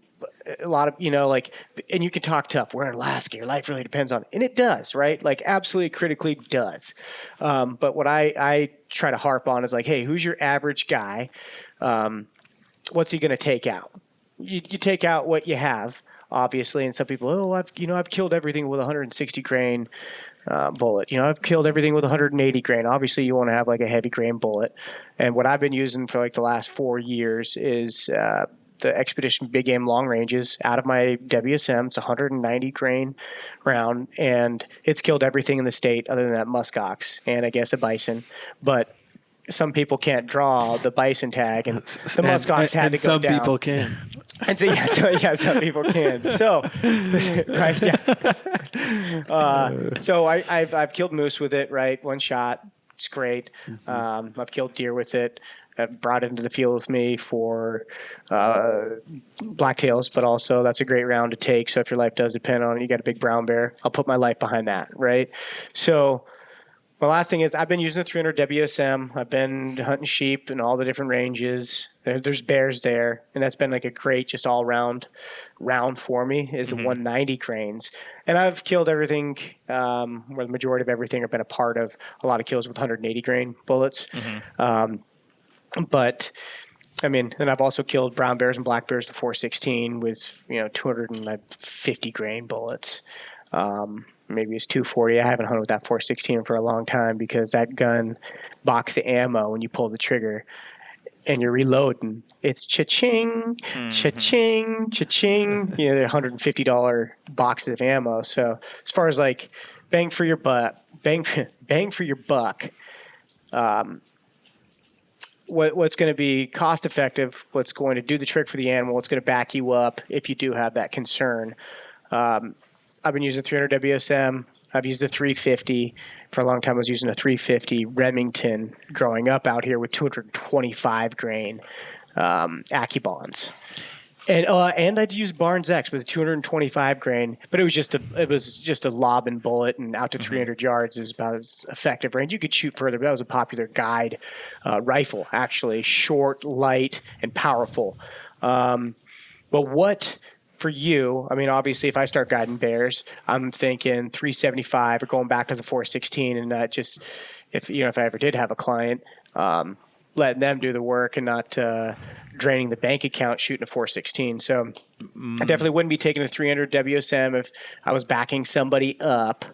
a lot of, and you can talk tough. We're in Alaska. Your life really depends on it. And it does, right? Like absolutely critically does. But what I try to harp on is like, hey, who's your average guy? What's he going to take out? You take out what you have, obviously. And some people, I've killed everything with 160 grain bullet. I've killed everything with 180 grain. Obviously, you want to have like a heavy grain bullet. And what I've been using for like the last 4 years is the Expedition Big Game long ranges out of my WSM. It's 190 grain round, and it's killed everything in the state other than that muskox and I guess a bison. But some people can't draw the bison tag, and the muskox had to go down. Some people can. And so some people can. So, right, yeah. So I've killed moose with it, right? One shot, it's great. I've killed deer with it. I've brought it into the field with me for blacktails, but also that's a great round to take. So if your life does depend on it, you got a big brown bear, I'll put my life behind that, right? So my last thing is I've been using the 300 WSM. I've been hunting sheep in all the different ranges. There's bears there, and that's been like a great just all-round round for me is 190 grains. And I've killed everything, where the majority of everything have been a part of a lot of kills with 180 grain bullets. But and I've also killed brown bears and black bears to 416 with 250 grain bullets. Maybe it's 240. I haven't hunted with that 416 for a long time because that gun box the ammo when you pull the trigger and you're reloading. It's cha-ching, cha-ching, cha-ching. They're $150 boxes of ammo. So as far as like bang for your buck, what's going to be cost effective, what's going to do the trick for the animal, what's going to back you up if you do have that concern. I've been using 300 WSM. I've used the 350. For a long time, I was using a 350 Remington growing up out here with 225 grain AccuBonds. And I'd use Barnes X with 225 grain, but it was just a lob and bullet, and out to 300 yards is about as effective range. You could shoot further, but that was a popular guide rifle, actually, short, light, and powerful. But what for you, I mean, obviously, if I start guiding bears, I'm thinking 375 or going back to the 416, and not just if I ever did have a client, letting them do the work and not draining the bank account shooting a 416. So I definitely wouldn't be taking a 300 WSM if I was backing somebody up.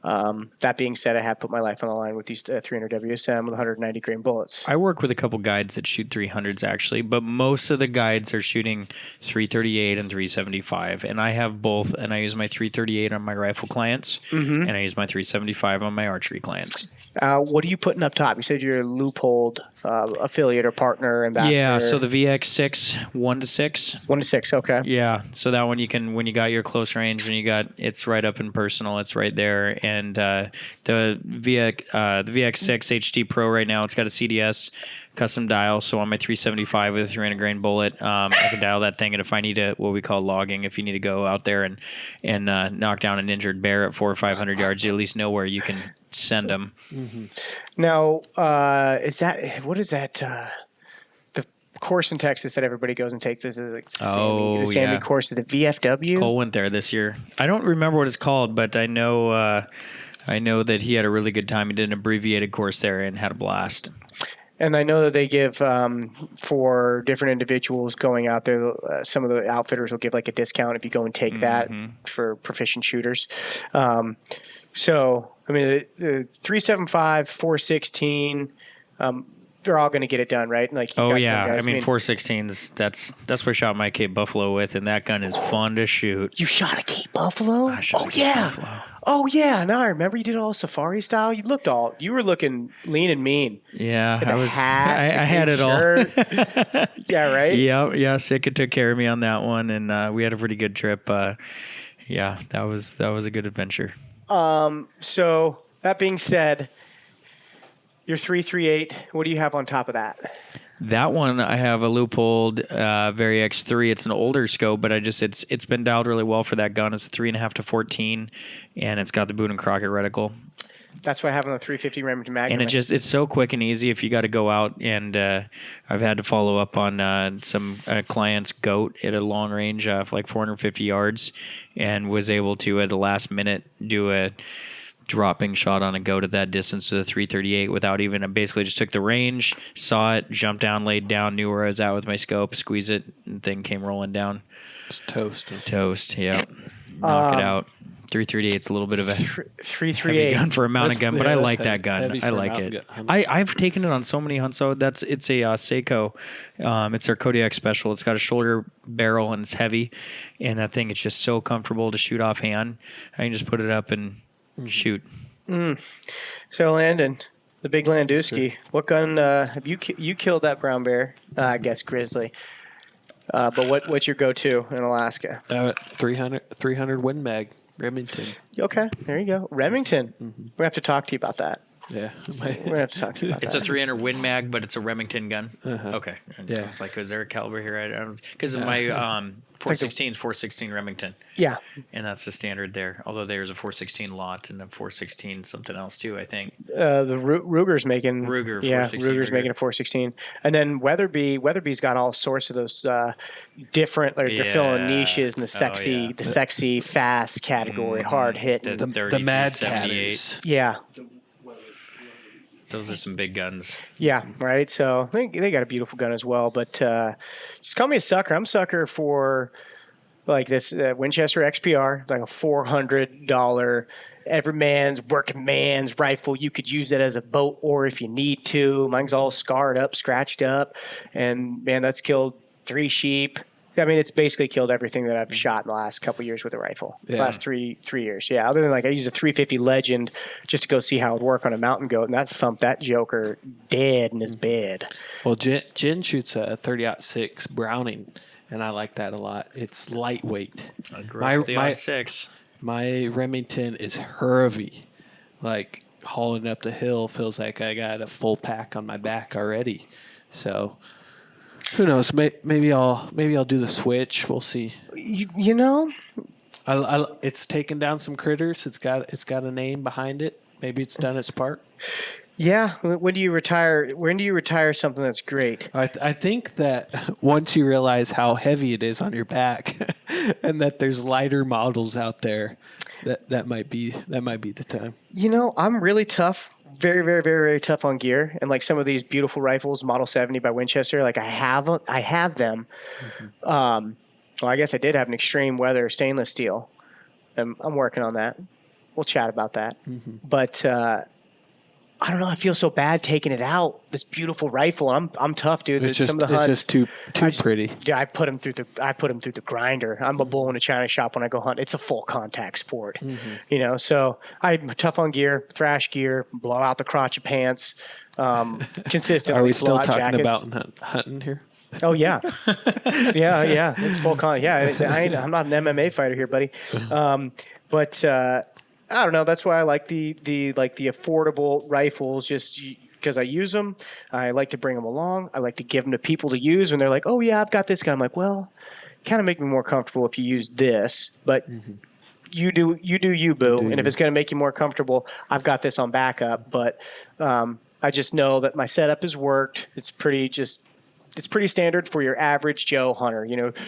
That being said, I have put my life on the line with these 300 WSM with 190 grain bullets. I work with a couple guides that shoot 300s actually, but most of the guides are shooting 338 and 375. And I have both, and I use my 338 on my rifle clients, and I use my 375 on my archery clients. What are you putting up top? You said you're a Loophole affiliate or partner, ambassador. Yeah, so the VX6 1-6. 1-6, okay. Yeah, so that one you can, when you got your close range, when you got, it's right up in personal, it's right there. And the VX6 HD Pro right now, it's got a CDS custom dial. So on my 375 with a 300 grain bullet, I can dial that thing. And if I need to, what we call logging, if you need to go out there and knock down an injured bear at 400 or 500 yards, you at least know where you can send them. Mm-hmm. Now, what is that? The course in Texas that everybody goes and takes is like the Sammy course of the VFW. Cole went there this year. I don't remember what it's called, but I know that he had a really good time. He did an abbreviated course there and had a blast. And I know that they give for different individuals going out there. Some of the outfitters will give like a discount if you go and take that for proficient shooters. So I mean, the 375, 416. They're all going to get it done, right? Like, oh yeah, I mean 416s. That's what I shot my Cape Buffalo with, and that gun is fun to shoot. You shot a Cape Buffalo? I shot a Cape Buffalo. Oh yeah. Now I remember you did all safari style. You were looking lean and mean. Yeah, I had it all. Yeah, right. Yeah. Sika took care of me on that one, and we had a pretty good trip. Yeah, that was a good adventure. So that being said, your 338. What do you have on top of that? That one, I have a Loophole Vari X3. It's an older scope, but it's been dialed really well for that gun. It's a 3.5 to 14, and it's got the Boone and Crockett reticle. That's what I have on the 350 Remington Magnum. And it's so quick and easy if you got to go out. And I've had to follow up on some client's goat at a long range of like 450 yards, and was able to at the last minute do a dropping shot on a goat at that distance to the 338 without even, I basically just took the range, saw it, jumped down, laid down, knew where I was at with my scope, squeeze it, and thing came rolling down. It's toast. Yeah. Knock it out. 338 is a little bit of a 338 gun for a mountain gun, but I like heavy, that gun. I like it. Gun. I've taken it on so many hunts. So it's a Seiko. It's their Kodiak Special. It's got a shoulder barrel and it's heavy, and that thing is just so comfortable to shoot offhand. I can just put it up and shoot. So Landon, the big Landowski, what gun have you killed that brown bear? I guess grizzly. But what's your go-to in Alaska? 300 Win Mag, Remington. Okay, there you go. Remington. We're going to have to talk to you about that. Yeah. We're going to have to talk to you about It's that. a 300 Win Mag, but it's a Remington gun. Okay. Yeah. I was like, is there a caliber here? Because my 416 is 416 Remington. Yeah. And that's the standard there. Although there's a 416 lot and a 416 something else too, I think. The Ruger's making Ruger. Yeah, 416 Ruger's making a 416, and then Weatherby's got all sorts of those different. They're filling niches in the sexy, fast category, hard hitting. The Mad Catters. Yeah. Those are some big guns. Yeah, right. So they got a beautiful gun as well. But just call me a sucker. I'm a sucker for like this Winchester XPR, like a $400 every man's working man's rifle. You could use it as a boat or if you need to. Mine's all scarred up, scratched up, and man, that's killed 3 sheep. I mean, it's basically killed everything that I've shot in the last couple of years with a rifle. Yeah. Last three years. Yeah, other than like I use a 350 Legend just to go see how it would work on a mountain goat, and that thumped that joker dead in his bed. Well, Jen shoots a 30-06 Browning, and I like that a lot. It's lightweight. I grew up with the 06. My Remington is heavy. Like hauling up the hill feels like I got a full pack on my back already. So who knows? Maybe I'll do the switch. We'll see. You know, It's taken down some critters. It's got a name behind it. Maybe it's done its part. Yeah. When do you retire? When do you retire something that's great? I think that once you realize how heavy it is on your back, and that there's lighter models out there, that might be the time. I'm really tough. Very, very, very, very tough on gear. And like some of these beautiful rifles, Model 70 by Winchester, like I have them. Well, I guess I did have an extreme weather stainless steel. I'm working on that. We'll chat about that. But I don't know. I feel so bad taking it out. This beautiful rifle. I'm tough, dude. It's Some of the hunts, just too pretty. Yeah, I put them through the grinder. I'm a bull in a china shop when I go hunt. It's a full contact sport, So I'm tough on gear, thrash gear, blow out the crotch of pants, consistently. Are we still blowout talking jackets. about hunting here? Oh yeah, yeah. It's full con. Yeah, I'm not an MMA fighter here, buddy. But I don't know. That's why I like the affordable rifles, just because I use them. I like to bring them along. I like to give them to people to use when they're like, "Oh yeah, I've got this gun." I'm like, "Well, kind of make me more comfortable if you use this, but." You do you, boo. And if it's going to make you more comfortable, I've got this on backup. But I just know that my setup has worked. It's pretty standard for your average Joe hunter.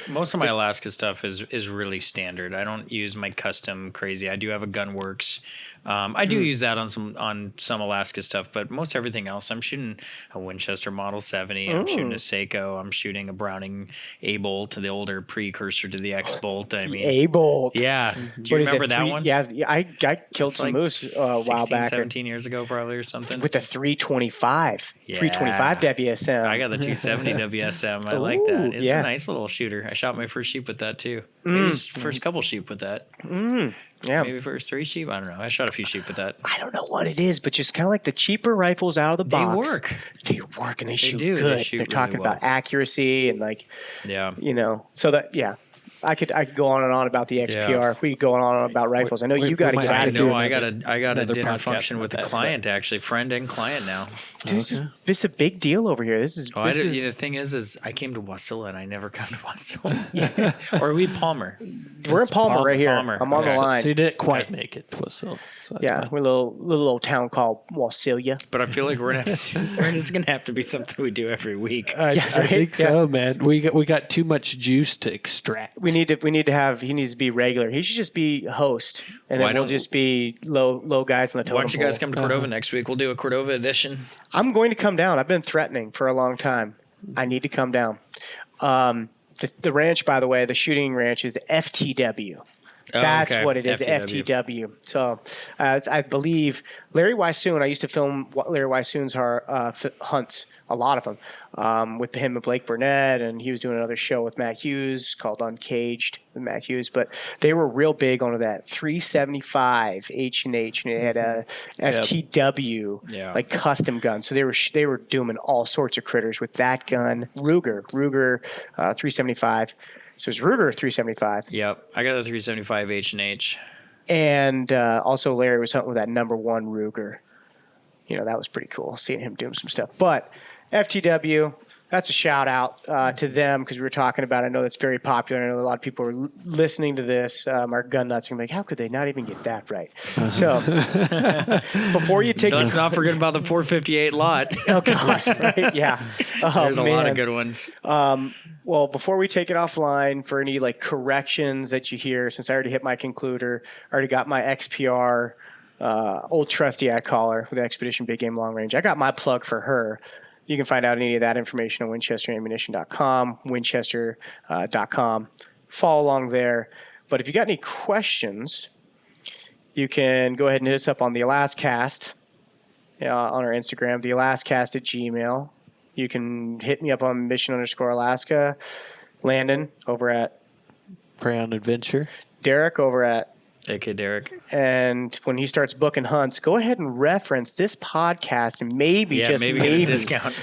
Most of my Alaska stuff is really standard. I don't use my custom crazy. I do have a Gunworks. I do use that on some Alaska stuff, but most everything else, I'm shooting a Winchester Model 70. I'm shooting a Seiko. I'm shooting a Browning A-Bolt, the older precursor to the X-Bolt. I mean, A-Bolt. Yeah. Do you remember that one? Yeah, I killed some moose a while back. 17 years ago, probably, or something. With the 325. Yeah. 325 WSM. I got the 270 WSM. I like that. It's a nice little shooter. I shot my first sheep with that, too. Maybe first couple sheep with that. Yeah. Maybe first 3 sheep. I don't know. I shot a few sheep with that. I don't know what it is, but just kind of like the cheaper rifles out of the box. They work and they shoot good. They shoot They're really talking well. about accuracy and Yeah. So that, yeah. I could go on and on about the XPR. Yeah. We could go on and on about rifles. I know you got to get out of No, doing I got a another dinner podcast function with a about that, client, actually. Friend and client now. Dude, this is a big deal over here. This is. The thing is I came to Wasilla and I never come to Wasilla. Or are we Palmer? We're in Palmer right here. Palmer. I'm on the line. So you didn't quite make it. So yeah, fine. we're a little old town called Wasilla. But I feel like this is gonna have to be something we do every week. I think so, man. We got too much juice to extract. We need to have. He needs to be regular. He should just be host, and then we'll just be low guys on the totem Why don't you guys pole. come to Cordova next week? We'll do a Cordova edition. I'm going to come down. I've been threatening for a long time. I need to come down. The ranch, by the way, the shooting ranch is the FTW. That's what it is, FTW. So I believe Larry Wysoon, I used to film Larry Wysoon's hunts, a lot of them, with him and Blake Burnett, and he was doing another show with Matt Hughes called Uncaged with Matt Hughes. But they were real big on that 375 H&H, and they had a FTW, like custom gun. So they were doing all sorts of critters with that gun, Ruger 375. So it's Ruger 375. Yep, I got the 375 H&H. And also Larry was hunting with that number 1 Ruger. That was pretty cool, seeing him doing some stuff. But FTW, that's a shout out to them because we were talking about it. I know that's very popular. I know a lot of people are listening to this. Our gun nuts are going to be like, how could they not even get that right? So before you take Let's not forget about the 458 lot. Oh, gosh, right? Yeah. There's a lot of good ones. Well, before we take it offline for any corrections that you hear, since I already hit my concluder, I already got my XPR, old trusty I call her, with Expedition Big Game Long Range. I got my plug for her. You can find out any of that information on WinchesterAmmunition.com, Winchester.com. Follow along there. But if you got any questions, you can go ahead and hit us up on the Alaskast on our Instagram, the Alaskast at Gmail. You can hit me up on mission_Alaska. Landon over at Prey on Adventure. Derek over at AK Derek. And when he starts booking hunts, go ahead and reference this podcast and maybe get a discount.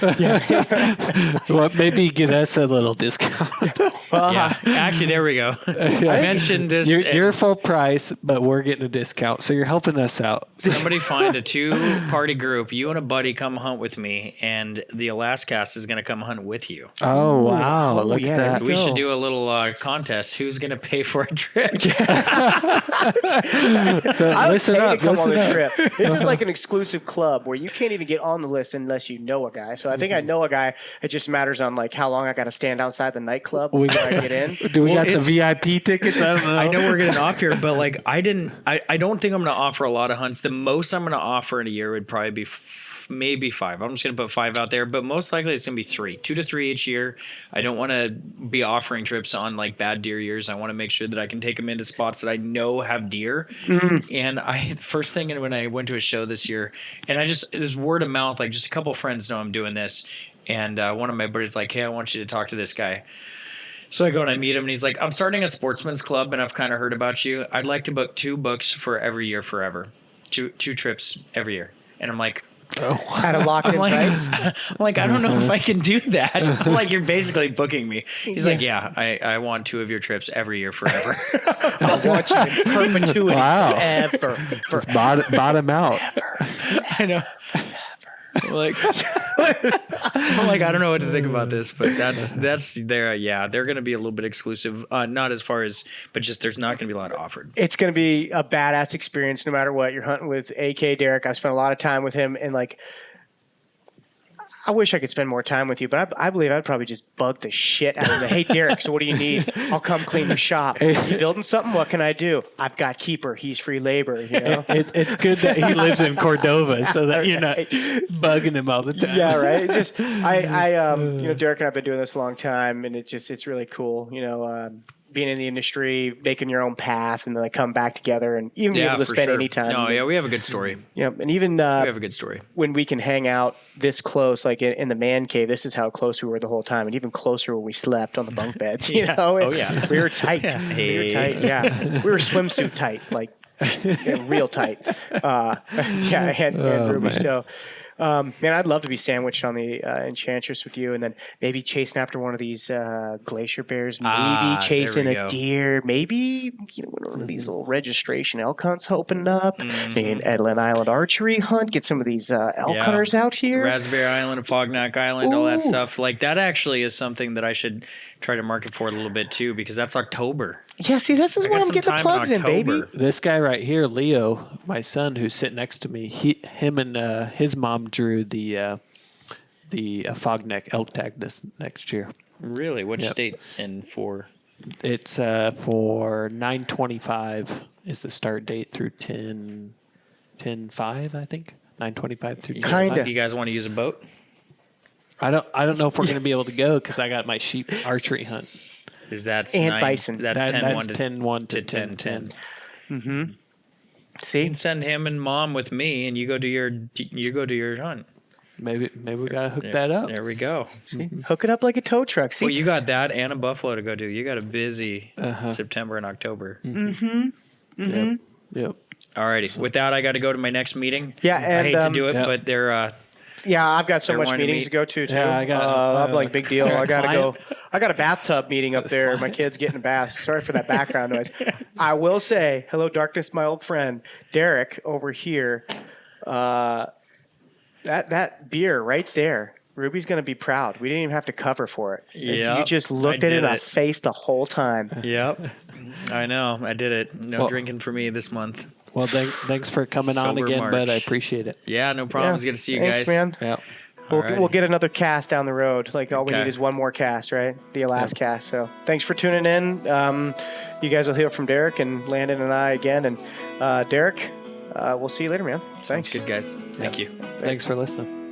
Well, maybe get us a little discount. Actually, there we go. I mentioned this. You're full price, but we're getting a discount, so you're helping us out. Somebody find a 2-party group. You and a buddy come hunt with me, and the Alaskast is going to come hunt with you. Oh, wow. Look at that. We should do a little contest. Who's going to pay for a trip? So I would listen pay up. to come on Listen the up. trip. This is like an exclusive club where you can't even get on the list unless you know a guy. So I think I know a guy. It just matters on like how long I got to stand outside the nightclub before I get in. Do we Well, got the VIP tickets? I don't know. I know we're getting off here, but like I don't think I'm going to offer a lot of hunts. The most I'm going to offer in a year would probably be maybe 5. I'm just going to put 5 out there, but most likely it's going to be 3, 2 to 3 each year. I don't want to be offering trips on like bad deer years. I want to make sure that I can take them into spots that I know have deer. And first thing when I went to a show this year, and it was word of mouth, like just a couple friends know I'm doing this. And one of my buddies like, hey, I want you to talk to this guy. So I go and I meet him, and he's like, I'm starting a sportsman's club, and I've kind of heard about you. I'd like to book 2 books for every year forever. 2 trips every year. And I'm like, At a locked-in price. I'm like, I don't know if I can do that. I'm like, you're basically booking me. He's like, yeah, I want 2 of your trips every year forever. I want you in perpetuity. Wow. Forever. Just bottom out. I know. I'm like, I don't know what to think about this, but that's there. Yeah, they're going to be a little bit exclusive. Not as far as, but just there's not going to be a lot offered. It's going to be a badass experience no matter what. You're hunting with AK Derek. I've spent a lot of time with him, and like, I wish I could spend more time with you, but I believe I'd probably just bug the shit out of him. Hey, Derek, so what do you need? I'll come clean your shop. You building something? What can I do? I've got Keeper. He's free labor. You know. It's good that he lives in Cordova, so that you're not bugging him all the time. Yeah, right. It's just Derek and I've been doing this a long time, and it's really cool. Being in the industry, making your own path, and then like come back together, and even be able to for spend sure. any time. No, yeah, we have a good story. Yeah, and even We have a good story. when we can hang out this close, like in the man cave, this is how close we were the whole time, and even closer when we slept on the bunk beds. You know, Oh, yeah. we were tight. Yeah. We were tight. Yeah, we were swimsuit tight, like real tight. And Ruby. man. So. Man, I'd love to be sandwiched on the Enchantress with you, and then maybe chasing after one of these glacier bears, maybe chasing there we a go. deer, maybe one of these little registration elk hunts opening up, maybe an Edlin Island archery hunt, get some of these elk Yeah. hunters out here. Raspberry Island, Fognak Island, all that Ooh. stuff. Like that actually is something that I should try to market for a little bit too, because that's October. Yeah, see, this is I where got I'm some getting the time plugs in, baby. October. This guy right here, Leo, my son, who's sitting next to me, him and his mom drew the Fogneck elk tag this next year. Really? Which Yep. state and for? It's for 9/25 is the start date through 10/5, I think. 9/25 through 10/5. Kinda. You guys want to use a boat? I don't know if we're going to be able to go because I got my sheep archery hunt. Is that And bison. That's That's 10-1 10-1 to 10-10. 10-10. See, You can send him and mom with me, and you go to your hunt. Maybe we got to hook that up. There we go. hook it up like a tow truck. See, Well, you got that and a buffalo to go do. You got a busy September and October. Yep. Yep. Alrighty. With that, I got to go to my next meeting. Yeah, I and, hate to do it, Yep. but they're yeah, I've got so They're much wanting to meetings meet. to go to too. Yeah, I got- I'm like big deal. I gotta client. go. I got a bathtub meeting up there. My kid's getting a bath. Sorry for that background noise. I will say hello, darkness, my old friend Derek over here. That beer right there. Ruby's gonna be proud. We didn't even have to cover for it. You Yep, just looked I at it in did the it. face the whole time. Yep. I know. I did it. No Well- drinking for me this month. Well, thanks for coming on Sober again, March. bud. I appreciate it. Yeah, no problem. It's good to see you Thanks, guys. man. Yeah. Alrighty. We'll get another cast down the road. Like all we Okay. need is one more cast, right? The Alaskast. So thanks for tuning in. You guys will hear from Derek and Landon and I again. And Derek, we'll see you later, man. Thanks. Sounds good, guys. Thank you. Thanks for listening.